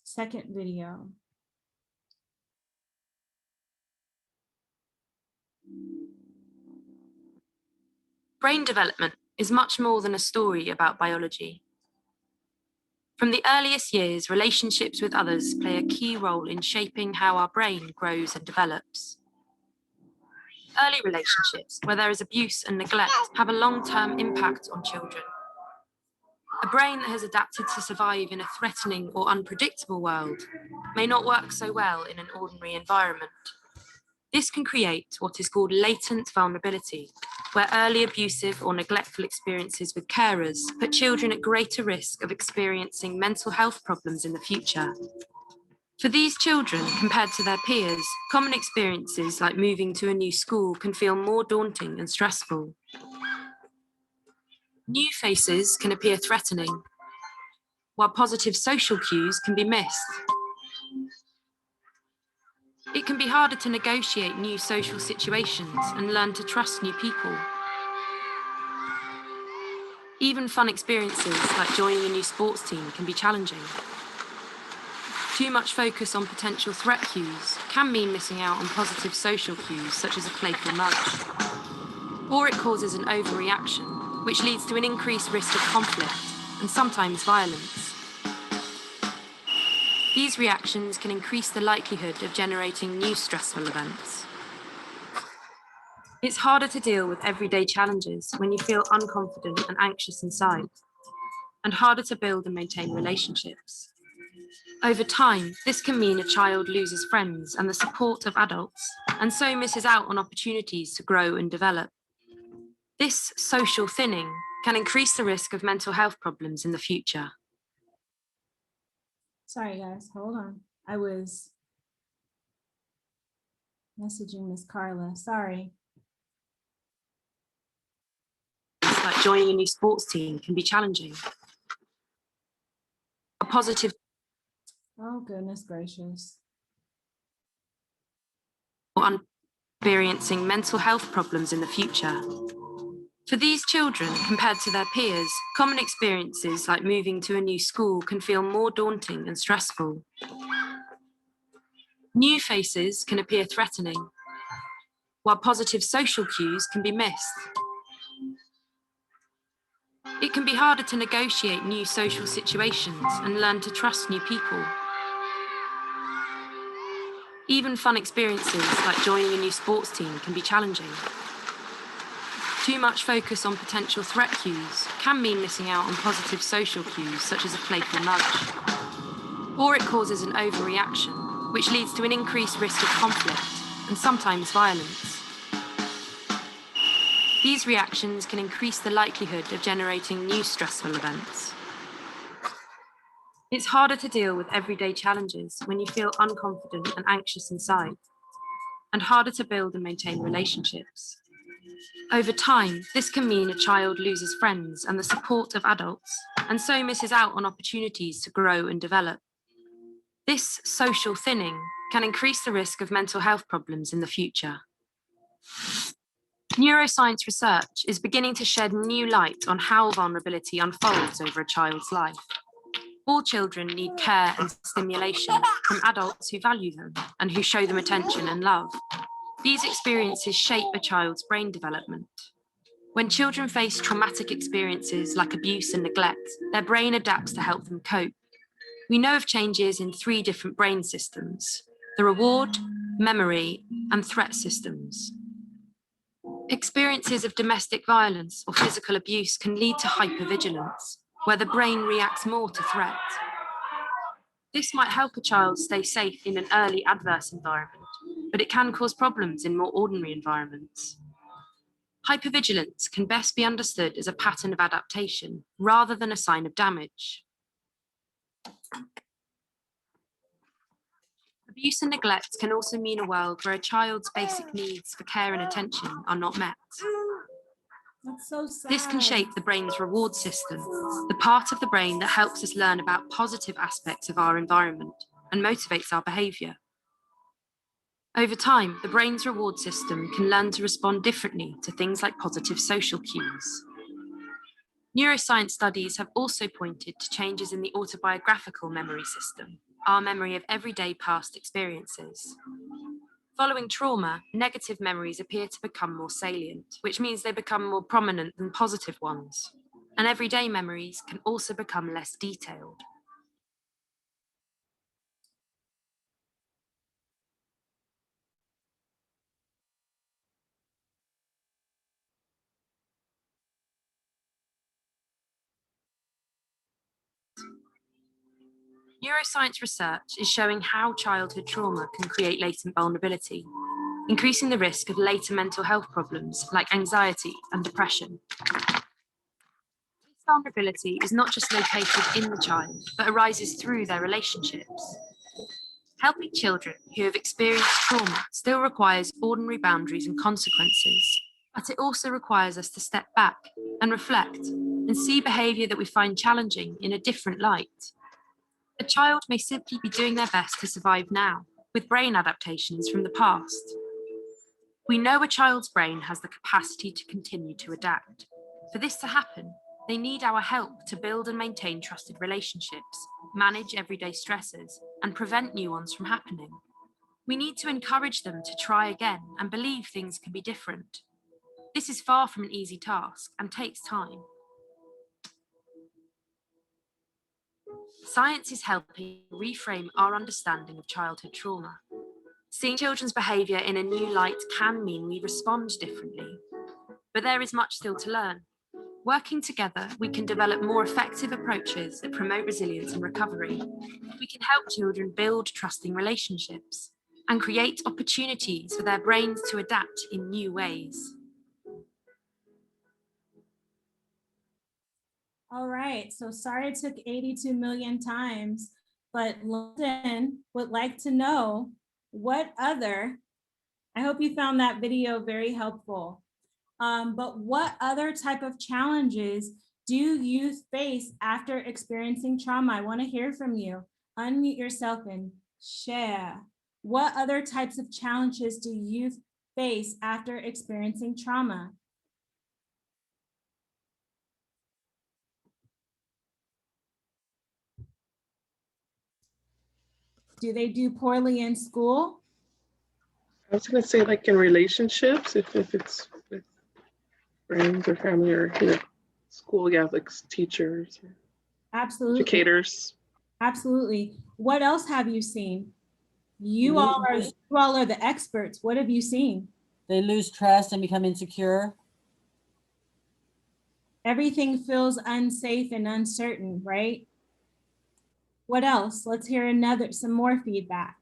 second video. Brain development is much more than a story about biology. From the earliest years, relationships with others play a key role in shaping how our brain grows and develops. Early relationships, where there is abuse and neglect, have a long-term impact on children. A brain that has adapted to survive in a threatening or unpredictable world may not work so well in an ordinary environment. This can create what is called latent vulnerability, where early abusive or neglectful experiences with carers put children at greater risk of experiencing mental health problems in the future. For these children, compared to their peers, common experiences like moving to a new school can feel more daunting and stressful. New faces can appear threatening, while positive social cues can be missed. It can be harder to negotiate new social situations and learn to trust new people. Even fun experiences like joining a new sports team can be challenging. Too much focus on potential threat cues can mean missing out on positive social cues such as a playful nudge. Or it causes an overreaction, which leads to an increased risk of conflict and sometimes violence. These reactions can increase the likelihood of generating new stressful events. It's harder to deal with everyday challenges when you feel unconfident and anxious inside, and harder to build and maintain relationships. Over time, this can mean a child loses friends and the support of adults, and so misses out on opportunities to grow and develop. This social thinning can increase the risk of mental health problems in the future. Sorry guys, hold on. I was messaging Miss Carla, sorry. Like joining a new sports team can be challenging. A positive Oh goodness gracious. or experiencing mental health problems in the future. For these children, compared to their peers, common experiences like moving to a new school can feel more daunting and stressful. New faces can appear threatening, while positive social cues can be missed. It can be harder to negotiate new social situations and learn to trust new people. Even fun experiences like joining a new sports team can be challenging. Too much focus on potential threat cues can mean missing out on positive social cues such as a playful nudge. Or it causes an overreaction, which leads to an increased risk of conflict and sometimes violence. These reactions can increase the likelihood of generating new stressful events. It's harder to deal with everyday challenges when you feel unconfident and anxious inside, and harder to build and maintain relationships. Over time, this can mean a child loses friends and the support of adults, and so misses out on opportunities to grow and develop. This social thinning can increase the risk of mental health problems in the future. Neuroscience research is beginning to shed new light on how vulnerability unfolds over a child's life. All children need care and stimulation from adults who value them and who show them attention and love. These experiences shape a child's brain development. When children face traumatic experiences like abuse and neglect, their brain adapts to help them cope. We know of changes in 3 different brain systems: the reward, memory, and threat systems. Experiences of domestic violence or physical abuse can lead to hyper-vigilance, where the brain reacts more to threat. This might help a child stay safe in an early adverse environment, but it can cause problems in more ordinary environments. Hypervigilance can best be understood as a pattern of adaptation rather than a sign of damage. Abuse and neglect can also mean a world where a child's basic needs for care and attention are not met. That's so sad. This can shape the brain's reward system, the part of the brain that helps us learn about positive aspects of our environment and motivates our behaviour. Over time, the brain's reward system can learn to respond differently to things like positive social cues. Neuroscience studies have also pointed to changes in the autobiographical memory system, our memory of everyday past experiences. Following trauma, negative memories appear to become more salient, which means they become more prominent than positive ones. And everyday memories can also become less detailed. Neuroscience research is showing how childhood trauma can create latent vulnerability, increasing the risk of later mental health problems like anxiety and depression. This vulnerability is not just located in the child, but arises through their relationships. Helping children who have experienced trauma still requires ordinary boundaries and consequences, but it also requires us to step back and reflect and see behaviour that we find challenging in a different light. A child may simply be doing their best to survive now, with brain adaptations from the past. We know a child's brain has the capacity to continue to adapt. For this to happen, they need our help to build and maintain trusted relationships, manage everyday stresses, and prevent new ones from happening. We need to encourage them to try again and believe things can be different. This is far from an easy task and takes time. Science is helping reframe our understanding of childhood trauma. Seeing children's behaviour in a new light can mean we respond differently. But there is much still to learn. Working together, we can develop more effective approaches that promote resilience and recovery. We can help children build trusting relationships. and create opportunities for their brains to adapt in new ways. All right, so sorry it took 82 million times, but London would like to know what other, I hope you found that video very helpful, but what other type of challenges do youth face after experiencing trauma? I want to hear from you. Unmute yourself and share. What other types of challenges do youth face after experiencing trauma? Do they do poorly in school? I was going to say, like in relationships, if it's with friends or family or, school, yeah, like teachers or Absolutely. educators. Absolutely. What else have you seen? You all are the experts. What have you seen? They lose trust and become insecure. Everything feels unsafe and uncertain, right? What else? Let's hear some more feedback.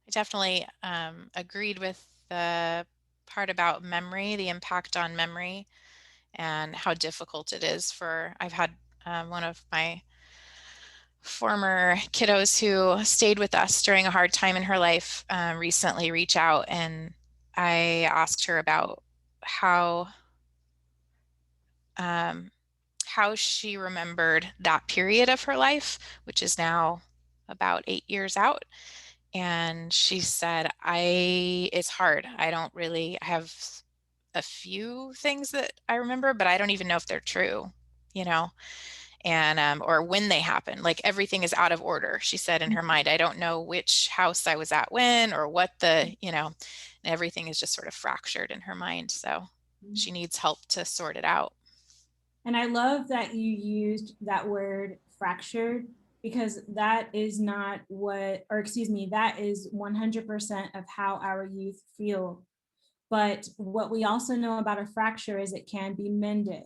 I definitely agreed with the part about memory, the impact on memory, and how difficult it is for, I've had one of my former kiddos who stayed with us during a hard time in her life recently reach out, and I asked her about how she remembered that period of her life, which is now about 8 years out. And she said, it's hard. I have a few things that I remember, but I don't even know if they're true, and or when they happen. Like everything is out of order, she said in her mind. I don't know which house I was at when or what and everything is just sort of fractured in her mind. So she needs help to sort it out. And I love that you used that word fractured, because that is not that is 100% of how our youth feel. But what we also know about a fracture is it can be mended.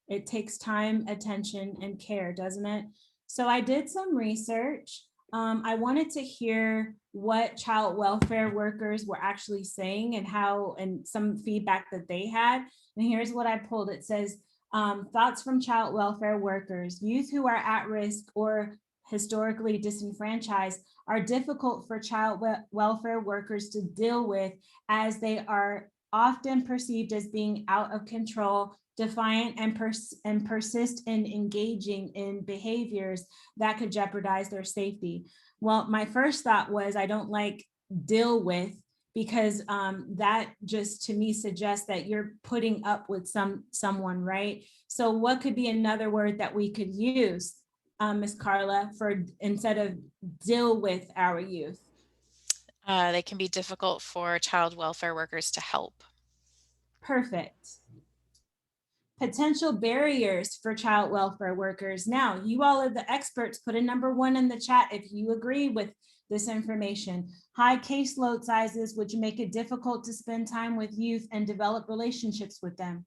It takes time, attention, and care, doesn't it? So I did some research. I wanted to hear what child welfare workers were actually saying and some feedback that they had. And here's what I pulled. It says, thoughts from child welfare workers: youth who are at risk or historically disenfranchised are difficult for child welfare workers to deal with, as they are often perceived as being out of control, defiant, and persist in engaging in behaviors that could jeopardize their safety. Well, my first thought was, I don't like deal with, because that just to me suggests that you're putting up with someone, right? So what could be another word that we could use, Ms. Carla, for instead of deal with our youth? They can be difficult for child welfare workers to help. Perfect. Potential barriers for child welfare workers. Now, you all are the experts. Put a number 1 in the chat if you agree with this information. High caseload sizes, which make it difficult to spend time with youth and develop relationships with them.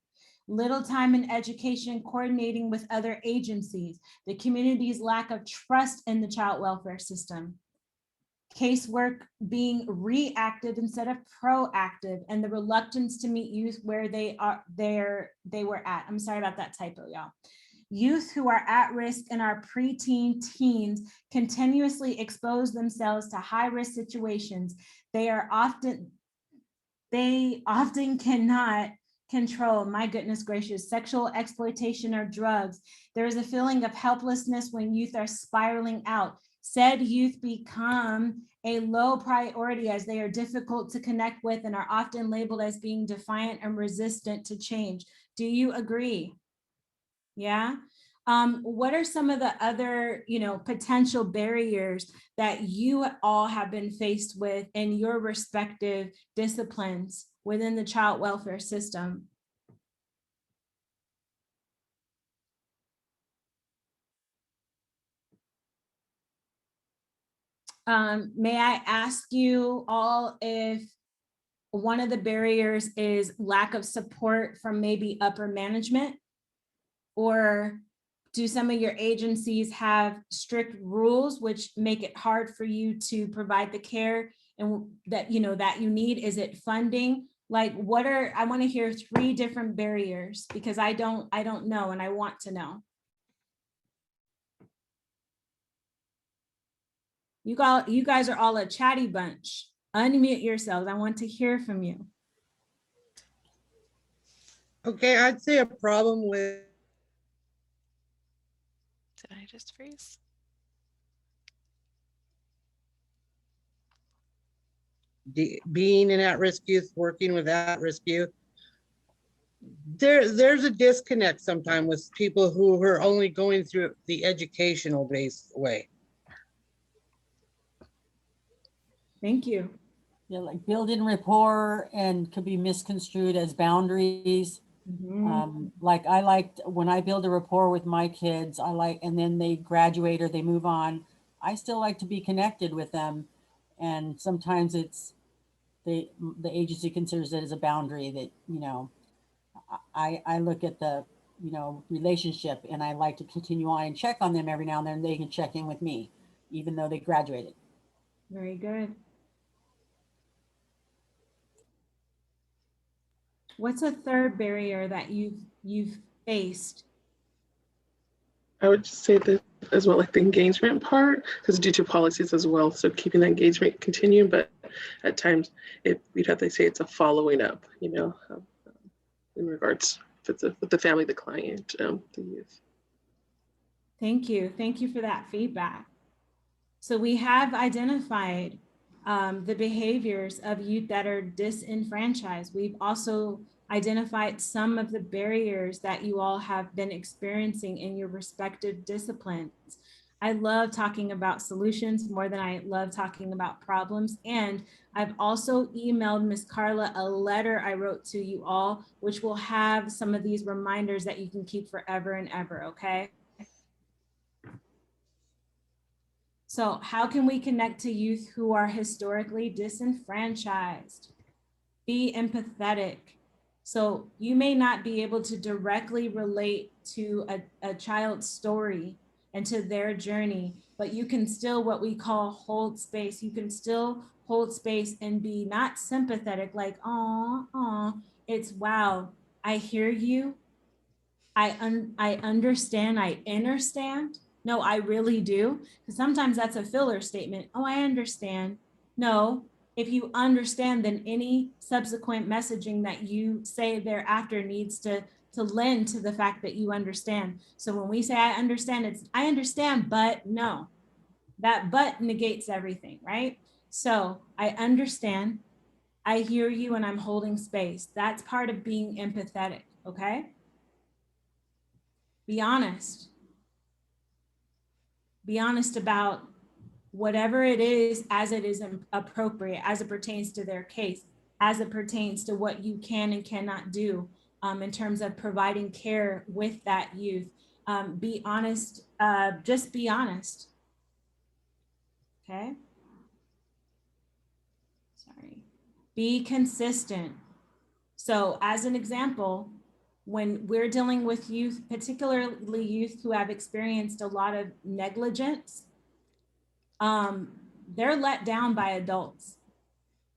Little time in education coordinating with other agencies. The community's lack of trust in the child welfare system. Casework being reactive instead of proactive, and the reluctance to meet youth where they were at. I'm sorry about that typo, y'all. Youth who are at risk and are preteen teens continuously expose themselves to high-risk situations. They often cannot control, my goodness gracious, sexual exploitation or drugs. There is a feeling of helplessness when youth are spiraling out. Said youth become a low priority as they are difficult to connect with and are often labeled as being defiant and resistant to change. Do you agree? Yeah. What are some of the other, potential barriers that you all have been faced with in your respective disciplines within the child welfare system? May I ask you all if one of the barriers is lack of support from maybe upper management, or Do some of your agencies have strict rules which make it hard for you to provide the care and that that you need? Is it funding? Like, what are, I want to hear 3 different barriers, because I don't know and I want to know. You guys are all a chatty bunch. Unmute yourselves. I want to hear from you. Okay, I'd say a problem with Did I just freeze? being an at-risk youth, working with at-risk youth. There's a disconnect sometimes with people who are only going through the educational based way. Thank you. Yeah, like building rapport and could be misconstrued as boundaries. Like I liked when I build a rapport with my kids, and then they graduate or they move on, I still like to be connected with them. And sometimes it's the agency considers it as a boundary that, I look at the, relationship, and I like to continue on and check on them every now and then. They can check in with me, even though they graduated. Very good. What's a third barrier that you've faced? I would just say that as well, like the engagement part, because due to policies as well, so keeping the engagement continuing, but at times we'd have to say it's a following up, in regards if it's with the family, the client, the youth. Thank you. Thank you for that feedback. So we have identified the behaviors of youth that are disenfranchised. We've also identified some of the barriers that you all have been experiencing in your respective disciplines. I love talking about solutions more than I love talking about problems. And I've also emailed Ms. Carla a letter I wrote to you all, which will have some of these reminders that you can keep forever and ever, okay? So how can we connect to youth who are historically disenfranchised? Be empathetic. So you may not be able to directly relate to a child's story and to their journey, but you can still, what we call, hold space. You can still hold space and be not sympathetic, like, oh, it's, wow, I hear you. I understand, I understand. No, I really do. Because sometimes that's a filler statement. Oh, I understand. No, if you understand, then any subsequent messaging that you say thereafter needs to lend to the fact that you understand. So when we say I understand, it's I understand, but no. That but negates everything, right? So I understand, I hear you, and I'm holding space. That's part of being empathetic, okay? Be honest. Be honest about whatever it is as it is appropriate, as it pertains to their case, as it pertains to what you can and cannot do in terms of providing care with that youth. Be honest, just be honest. Okay. Sorry. Be consistent. So as an example, when we're dealing with youth, particularly youth who have experienced a lot of negligence, they're let down by adults.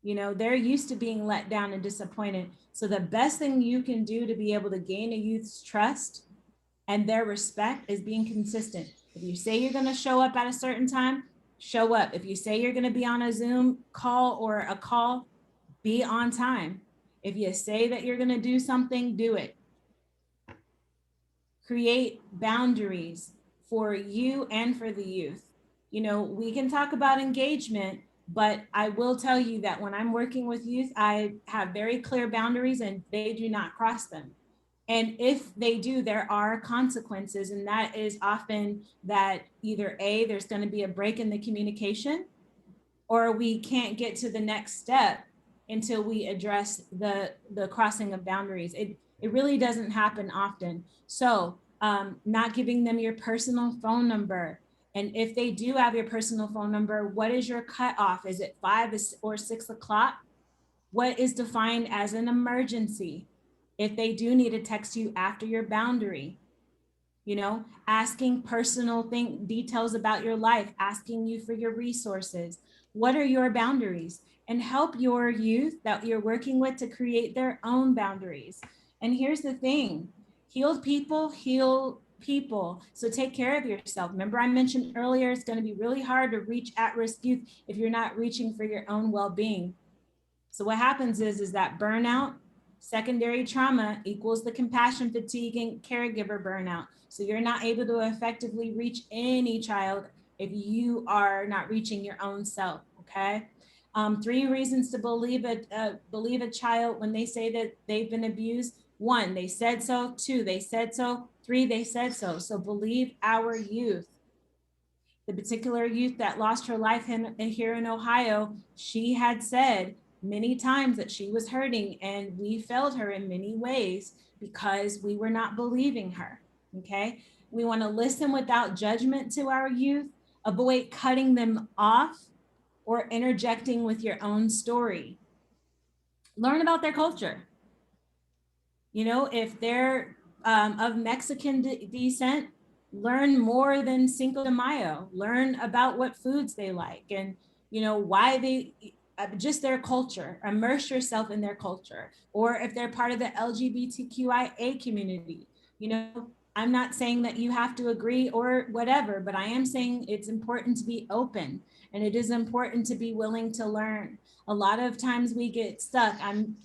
They're used to being let down and disappointed. So the best thing you can do to be able to gain a youth's trust and their respect is being consistent. If you say you're going to show up at a certain time, show up. If you say you're going to be on a Zoom call or a call, be on time. If you say that you're going to do something, do it. Create boundaries for you and for the youth. We can talk about engagement, but I will tell you that when I'm working with youth, I have very clear boundaries and they do not cross them. And if they do, there are consequences. And that is often that either A, there's going to be a break in the communication, or we can't get to the next step until we address the crossing of boundaries. It really doesn't happen often. So not giving them your personal phone number. And if they do have your personal phone number, what is your cutoff? Is it 5 or 6 o'clock? What is defined as an emergency? If they do need to text you after your boundary, you know, asking personal details about your life, asking you for your resources. What are your boundaries? And help your youth that you're working with to create their own boundaries. And here's the thing, healed people heal people. So take care of yourself. Remember, I mentioned earlier, it's going to be really hard to reach at-risk youth if you're not reaching for your own well-being. So what happens is that burnout, secondary trauma equals the compassion fatigue and caregiver burnout. So you're not able to effectively reach any child if you are not reaching your own self, okay? 3 reasons to believe a child when they say that they've been abused. 1, they said so. 2, they said so. 3, they said so. So believe our youth. The particular youth that lost her life here in Ohio, she had said many times that she was hurting, and we failed her in many ways because we were not believing her, okay? We want to listen without judgment to our youth, avoid cutting them off or interjecting with your own story. Learn about their culture. You know, if they're of Mexican descent, learn more than Cinco de Mayo. Learn about what foods they like and, you know, why they, just their culture. Immerse yourself in their culture. Or if they're part of the Lgbtqia community, you know, I'm not saying that you have to agree or whatever, but I am saying it's important to be open, and it is important to be willing to learn. A lot of times we get stuck,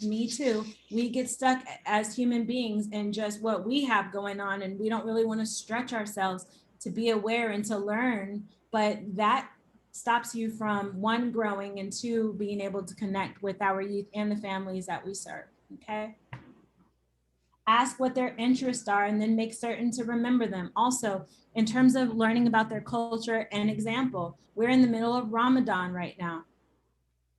me too, we get stuck as human beings in just what we have going on, and we don't really want to stretch ourselves to be aware and to learn. But that stops you from 1, growing, and 2, being able to connect with our youth and the families that we serve, okay? Ask what their interests are and then make certain to remember them. Also, in terms of learning about their culture, an example, we're in the middle of Ramadan right now.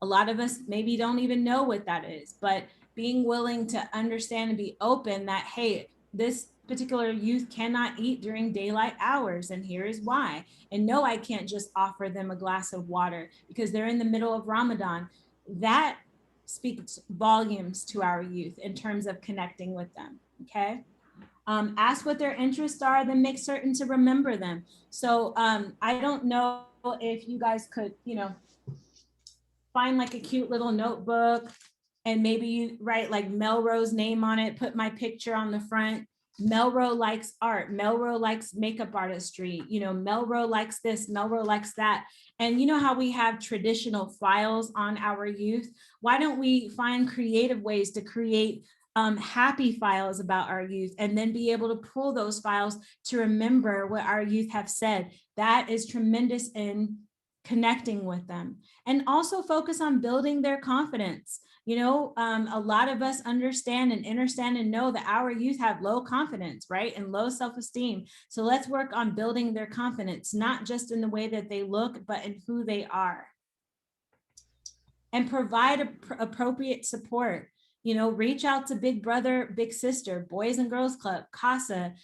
A lot of us maybe don't even know what that is, but being willing to understand and be open that, hey, this particular youth cannot eat during daylight hours, and here is why. And no, I can't just offer them a glass of water because they're in the middle of Ramadan. That speaks volumes to our youth in terms of connecting with them, okay? Ask what their interests are, then make certain to remember them. So I don't know if you guys could, you know, find like a cute little notebook and maybe you write like MelRo's name on it, put my picture on the front. MelRo likes art. MelRo likes makeup artistry. You know, MelRo likes this, MelRo likes that. And you know how we have traditional files on our youth? Why don't we find creative ways to create happy files about our youth and then be able to pull those files to remember what our youth have said? That is tremendous in connecting with them. And also focus on building their confidence. You know, a lot of us understand and know that our youth have low confidence, right? And low self-esteem. So let's work on building their confidence, not just in the way that they look, but in who they are. And provide appropriate support. You know, reach out to Big Brother, Big Sister, Boys and Girls Club, CASA,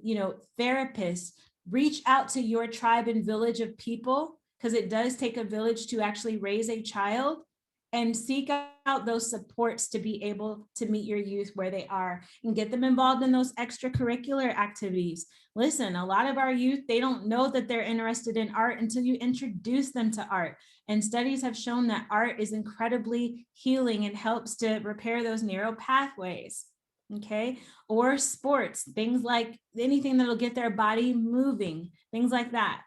you know, therapists. Reach out to your tribe and village of people, because it does take a village to actually raise a child, and seek out those supports to be able to meet your youth where they are and get them involved in those extracurricular activities. Listen, a lot of our youth, they don't know that they're interested in art until you introduce them to art. And studies have shown that art is incredibly healing and helps to repair those narrow pathways. Okay, or sports, things like anything that'll get their body moving, things like that.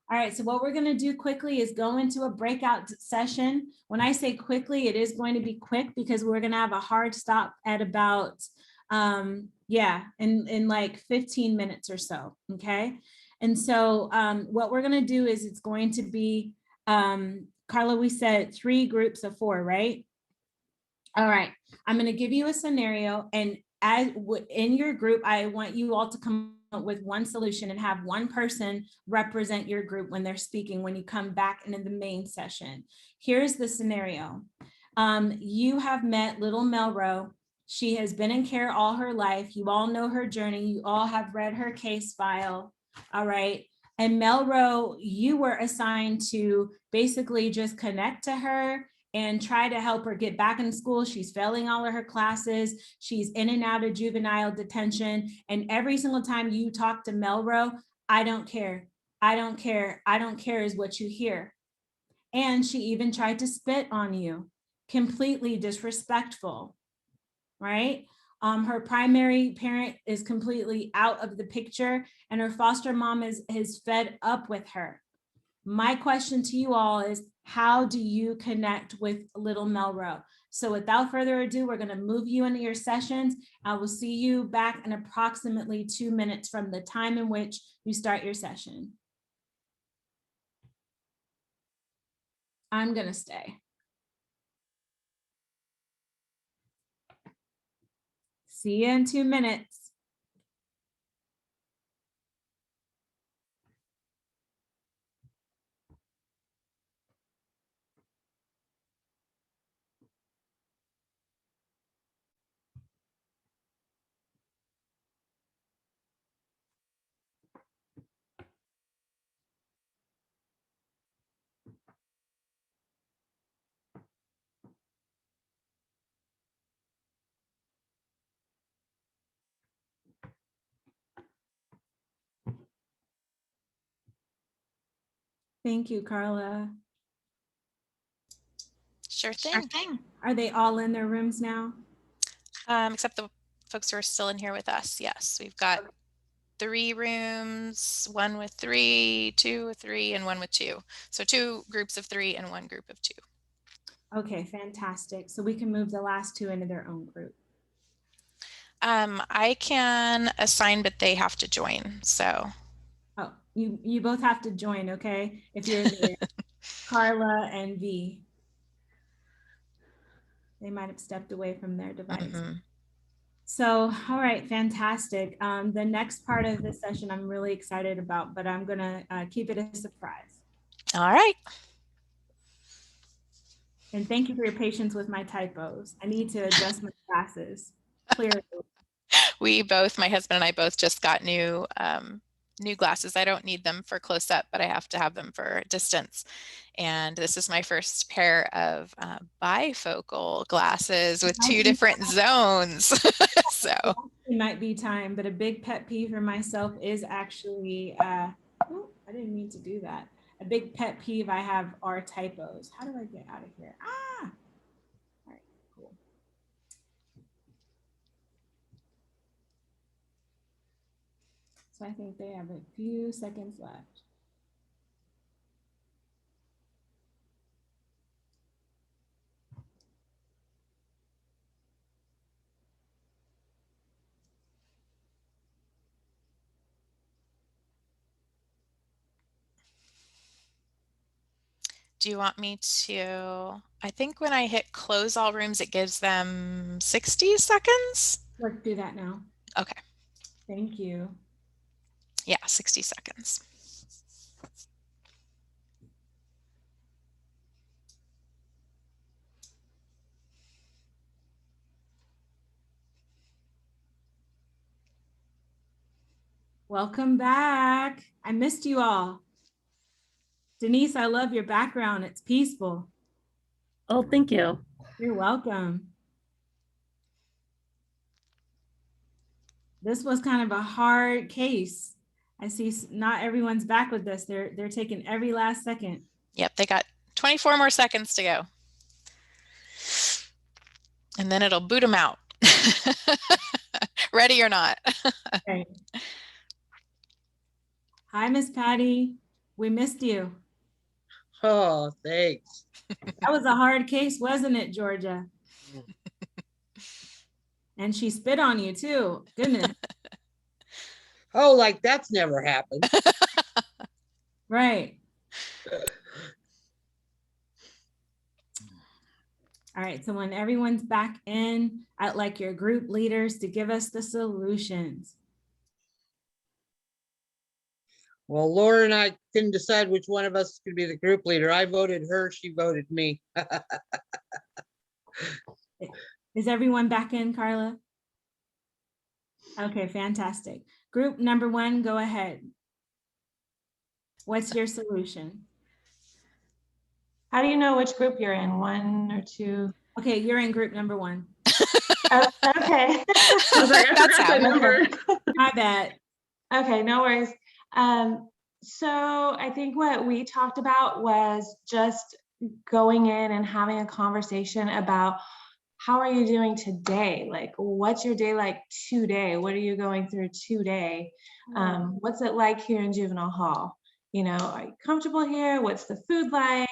All right, so what we're going to do quickly is go into a breakout session. When I say quickly, it is going to be quick because we're going to have a hard stop at about, in like 15 minutes or so, okay? And so what we're going to do is it's going to be, Carla, we said 3 groups of 4, right? All right, I'm going to give you a scenario, and in your group, I want you all to come up with one solution and have one person represent your group when they're speaking when you come back into the main session. Here's the scenario. You have met little MelRo. She has been in care all her life. You all know her journey. You all have read her case file. All right. And MelRo, you were assigned to basically just connect to her and try to help her get back in school. She's failing all of her classes. She's in and out of juvenile detention. And every single time you talk to MelRo, I don't care. I don't care. I don't care is what you hear. And she even tried to spit on you. Completely disrespectful, right? Her primary parent is completely out of the picture, and her foster mom is fed up with her. My question to you all is, how do you connect with little MelRo? So without further ado, we're going to move you into your sessions. I will see you back in approximately 2 minutes from the time in which you start your session. I'm going to stay. See you in 2 minutes. Thank you, Carla. Sure thing. Are they all in their rooms now? Except the folks who are still in here with us. Yes, we've got 3 rooms, 1 with 3, 2 with 3, and 1 with 2. So 2 groups of 3 and 1 group of 2. Okay, fantastic. So we can move the last 2 into their own group. I can assign, but they have to join. So. Oh, you both have to join, okay? If you're there, Carla and V. They might have stepped away from their device. Mm-hmm. So, all right, fantastic. The next part of this session I'm really excited about, but I'm gonna keep it a surprise. All right. And thank you for your patience with my typos. I need to adjust my glasses. Clearly. We both, my husband and I both just got new glasses. I don't need them for close up, but I have to have them for distance. And this is my first pair of bifocal glasses with 2 different zones. So it might be time, but a big pet peeve for myself is actually, I didn't mean to do that. A big pet peeve I have are typos. How do I get out of here? All right, cool. So I think they have a few seconds left. do you want me to, I think when I hit close all rooms, it gives them 60 seconds. Let's do that now. Okay. Thank you. Yeah, 60 seconds. Welcome back. I missed you all. Denise, I love your background. It's peaceful. Oh, thank you. You're welcome. This was kind of a hard case. I see not everyone's back with this. They're taking every last second. Yep, they got 24 more seconds to go. And then it'll boot them out. Ready or not. Okay. Hi, Miss Patty. We missed you. Oh, thanks. That was a hard case, wasn't it, Georgia? And she spit on you too. Goodness. Oh, like that's never happened. Right. All right, so when everyone's back in, I'd like your group leaders to give us the solutions. Well, Laura and I couldn't decide which one of us could be the group leader. I voted her, she voted me. Is everyone back in, Carla? Okay, fantastic. Group number 1, go ahead. What's your solution? How do you know which group you're in? 1 or 2? Okay, you're in group number 1. Oh, okay. I was like, I That's forgot how. that number. My bad. Okay, no worries. So I think what we talked about was just going in and having a conversation about how are you doing today? Like, what's your day like today? What are you going through today? What's it like here in juvenile hall? You know, are you comfortable here? What's the food like?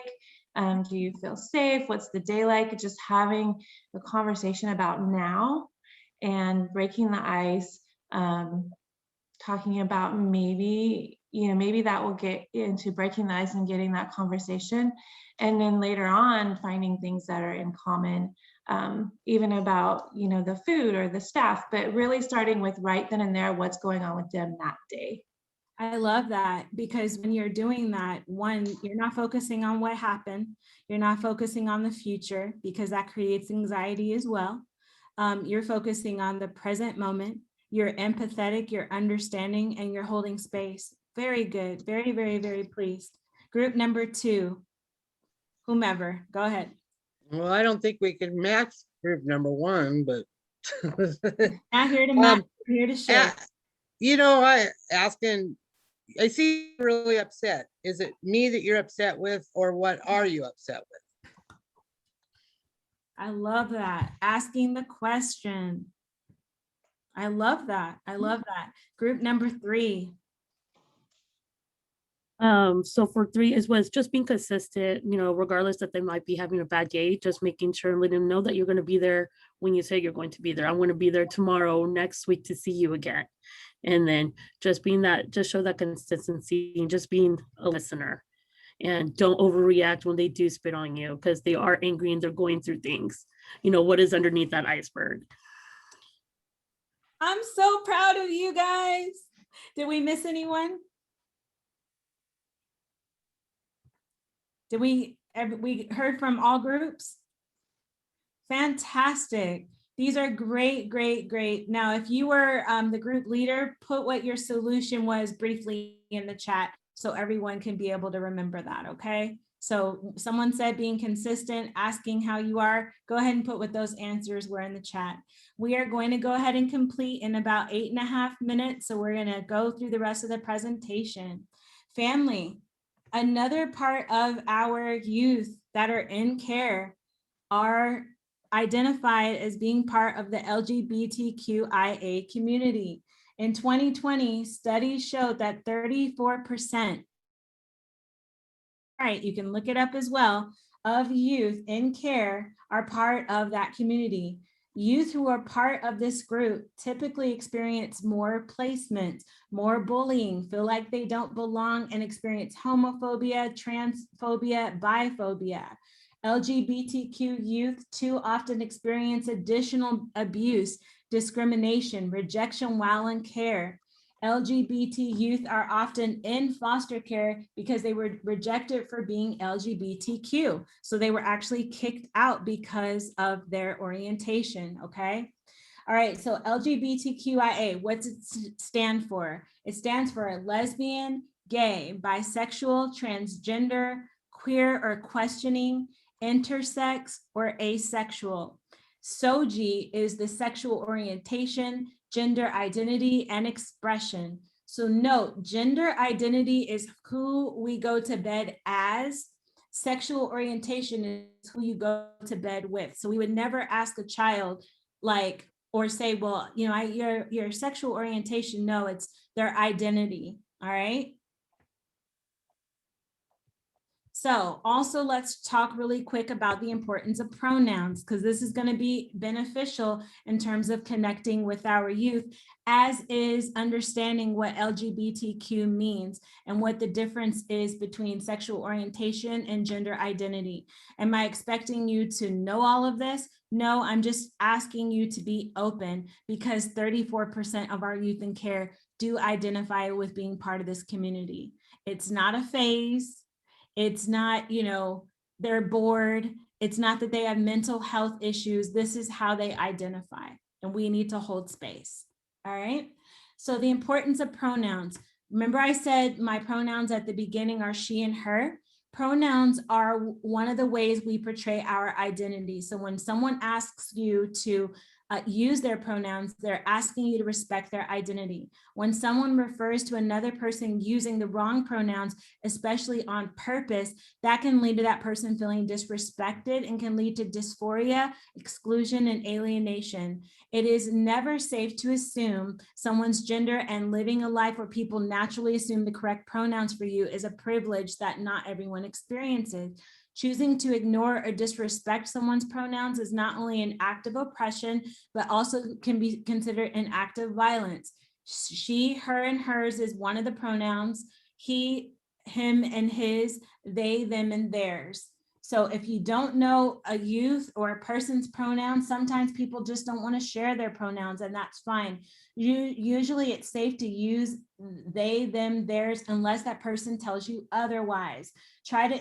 Do you feel safe? What's the day like? Just having a conversation about now and breaking the ice, talking about maybe, you know, maybe that will get into breaking the ice and getting that conversation. And then later on, finding things that are in common, even about, you know, the food or the staff, but really starting with right then and there, what's going on with them that day. I love that, because when you're doing that, one, you're not focusing on what happened. You're not focusing on the future, because that creates anxiety as well. You're focusing on the present moment. You're empathetic, you're understanding, and you're holding space. Very good. Very, very, very pleased. Group number 2, whomever, go ahead. Well, I don't think we can match group number 1, but Not here to match, we're here to share. you know, I see you're really upset. Is it me that you're upset with, or what are you upset with? I love that. Asking the question. I love that. I love that. Group number 3. So for 3 was just being consistent, you know, regardless that they might be having a bad day, just making sure and letting them know that you're going to be there when you say you're going to be there. I'm going to be there tomorrow, next week to see you again. And then just being that, just show that consistency and just being a listener, and don't overreact when they do spit on you, because they are angry and they're going through things. You know, what is underneath that iceberg? I'm so proud of you guys. Did we miss anyone? Did we heard from all groups? Fantastic. These are great, great, great. Now, if you were the group leader, put what your solution was briefly in the chat so everyone can be able to remember that, okay? So someone said being consistent, asking how you are. Go ahead and put what those answers were in the chat. We are going to go ahead and complete in about 8.5 minutes. So we're going to go through the rest of the presentation. Family, another part of our youth that are in care are identified as being part of the LGBTQIA community. In 2020, studies showed that 34%, right, you can look it up as well, of youth in care are part of that community. Youth who are part of this group typically experience more placement, more bullying, feel like they don't belong, and experience homophobia, transphobia, biphobia. LGBTQ youth too often experience additional abuse, discrimination, rejection while in care. LGBT youth are often in foster care because they were rejected for being LGBTQ. So they were actually kicked out because of their orientation, okay? All right, so LGBTQIA, what's it stand for? It stands for lesbian, gay, bisexual, transgender, queer or questioning, intersex, or asexual. SOGI is the sexual orientation, gender identity, and expression. So note, gender identity is who we go to bed as. Sexual orientation is who you go to bed with. So we would never ask a child like, or say, well, you know, your sexual orientation. No, it's their identity, all right? So also let's talk really quick about the importance of pronouns, because this is going to be beneficial in terms of connecting with our youth, as is understanding what LGBTQ means and what the difference is between sexual orientation and gender identity. Am I expecting you to know all of this? No, I'm just asking you to be open, because 34% of our youth in care do identify with being part of this community. It's not a phase. It's not, you know, they're bored. It's not that they have mental health issues. This is how they identify, and we need to hold space. All right. So the importance of pronouns. Remember I said my pronouns at the beginning are she and her. Pronouns are one of the ways we portray our identity. So when someone asks you to use their pronouns, they're asking you to respect their identity. When someone refers to another person using the wrong pronouns, especially on purpose, that can lead to that person feeling disrespected and can lead to dysphoria, exclusion, and alienation. It is never safe to assume someone's gender, and living a life where people naturally assume the correct pronouns for you is a privilege that not everyone experiences. Choosing to ignore or disrespect someone's pronouns is not only an act of oppression, but also can be considered an act of violence. She, her, and hers is one of the pronouns. He, him, and his, they, them, and theirs. So if you don't know a youth or a person's pronouns, sometimes people just don't want to share their pronouns, and that's fine. Usually it's safe to use they, them, theirs, unless that person tells you otherwise. Try to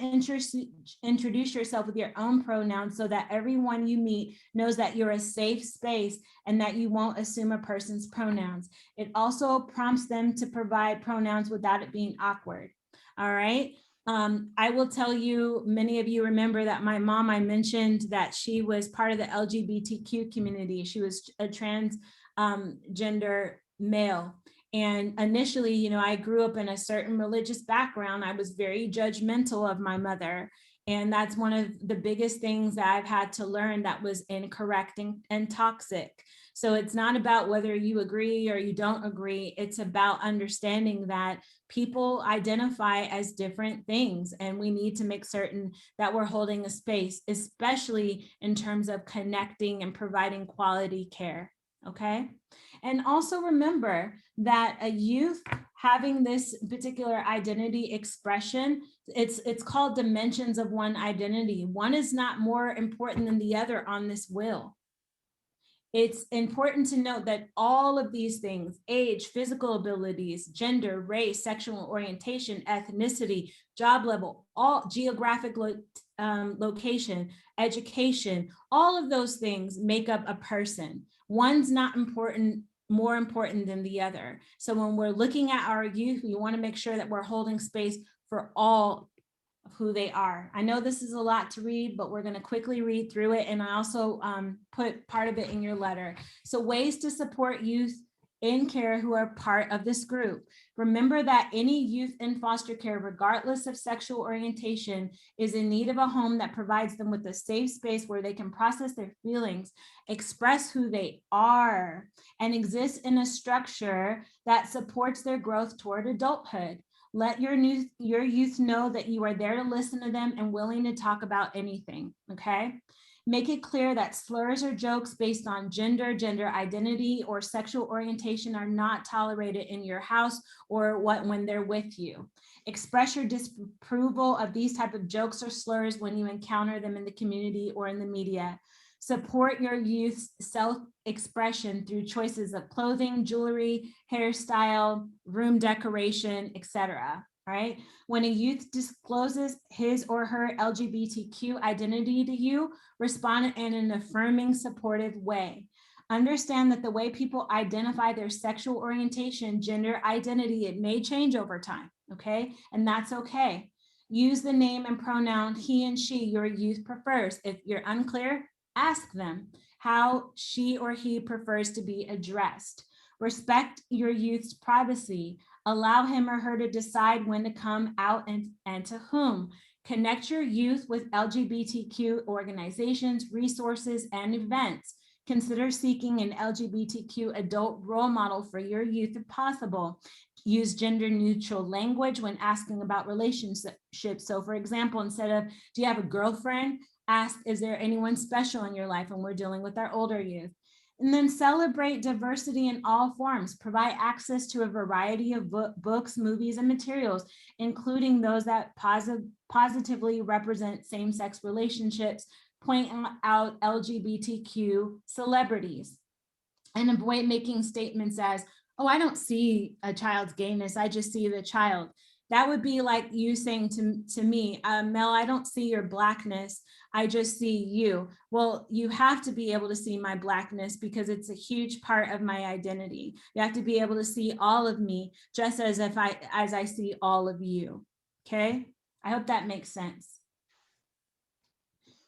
introduce yourself with your own pronouns so that everyone you meet knows that you're a safe space and that you won't assume a person's pronouns. It also prompts them to provide pronouns without it being awkward. All right. I will tell you, many of you remember that my mom, I mentioned that she was part of the LGBTQ community. She was a transgender male. And initially, you know, I grew up in a certain religious background. I was very judgmental of my mother. And that's one of the biggest things that I've had to learn that was incorrect and toxic. So it's not about whether you agree or you don't agree. It's about understanding that people identify as different things, and we need to make certain that we're holding a space, especially in terms of connecting and providing quality care. Okay. And also remember that a youth having this particular identity expression, it's called dimensions of one identity. One is not more important than the other on this wheel. It's important to note that all of these things, age, physical abilities, gender, race, sexual orientation, ethnicity, job level, all geographic location, education, all of those things make up a person. One's not more important than the other. So when we're looking at our youth, we want to make sure that we're holding space for all of who they are. I know this is a lot to read, but we're going to quickly read through it. And I also put part of it in your letter. So ways to support youth in care who are part of this group. Remember that any youth in foster care, regardless of sexual orientation, is in need of a home that provides them with a safe space where they can process their feelings, express who they are, and exist in a structure that supports their growth toward adulthood. Let your youth know that you are there to listen to them and willing to talk about anything, okay? Make it clear that slurs or jokes based on gender, gender identity, or sexual orientation are not tolerated in your house or when they're with you. Express your disapproval of these type of jokes or slurs when you encounter them in the community or in the media. Support your youth's self-expression through choices of clothing, jewelry, hairstyle, room decoration, etc. Right? When a youth discloses his or her LGBTQ identity to you, respond in an affirming, supportive way. Understand that the way people identify their sexual orientation, gender identity, it may change over time, okay? And that's okay. Use the name and pronoun he and she your youth prefers. If you're unclear, ask them how she or he prefers to be addressed. Respect your youth's privacy. Allow him or her to decide when to come out and to whom. Connect your youth with LGBTQ organizations, resources, and events. Consider seeking an LGBTQ adult role model for your youth if possible. Use gender neutral language when asking about relationships. So for example, instead of, do you have a girlfriend? Ask, is there anyone special in your life when we're dealing with our older youth? And then celebrate diversity in all forms. Provide access to a variety of books, movies, and materials, including those that positively represent same-sex relationships, point out LGBTQ celebrities, and avoid making statements as, oh, I don't see a child's gayness, I just see the child. That would be like you saying to me, Mel, I don't see your blackness, I just see you. Well, you have to be able to see my blackness because it's a huge part of my identity. You have to be able to see all of me just as I see all of you, okay? I hope that makes sense.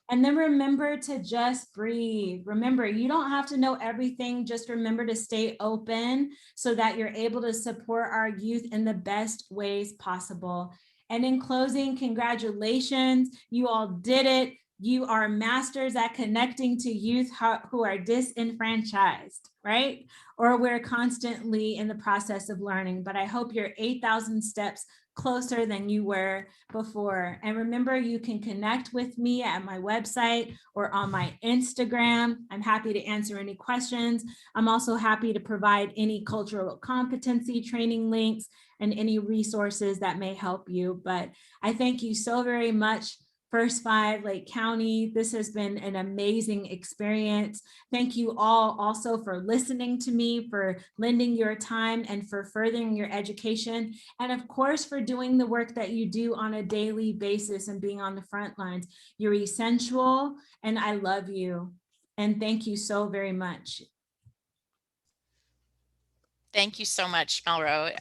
And then remember to just breathe. Remember, you don't have to know everything. Just remember to stay open so that you're able to support our youth in the best ways possible. And in closing, congratulations. You all did it. You are masters at connecting to youth who are disenfranchised, right? Or we're constantly in the process of learning. But I hope you're 8,000 steps closer than you were before. And remember, you can connect with me at my website or on my Instagram. I'm happy to answer any questions. I'm also happy to provide any cultural competency training links and any resources that may help you. But I thank you so very much, First Five Lake County. This has been an amazing experience. Thank you all also for listening to me, for lending your time, and for furthering your education. And of course, for doing the work that you do on a daily basis and being on the front lines. You're essential, and I love you. And thank you so very much. Thank you so much, MelRo.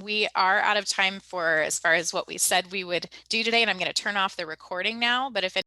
We are out of time for as far as what we said we would do today, and I'm going to turn off the recording now. But if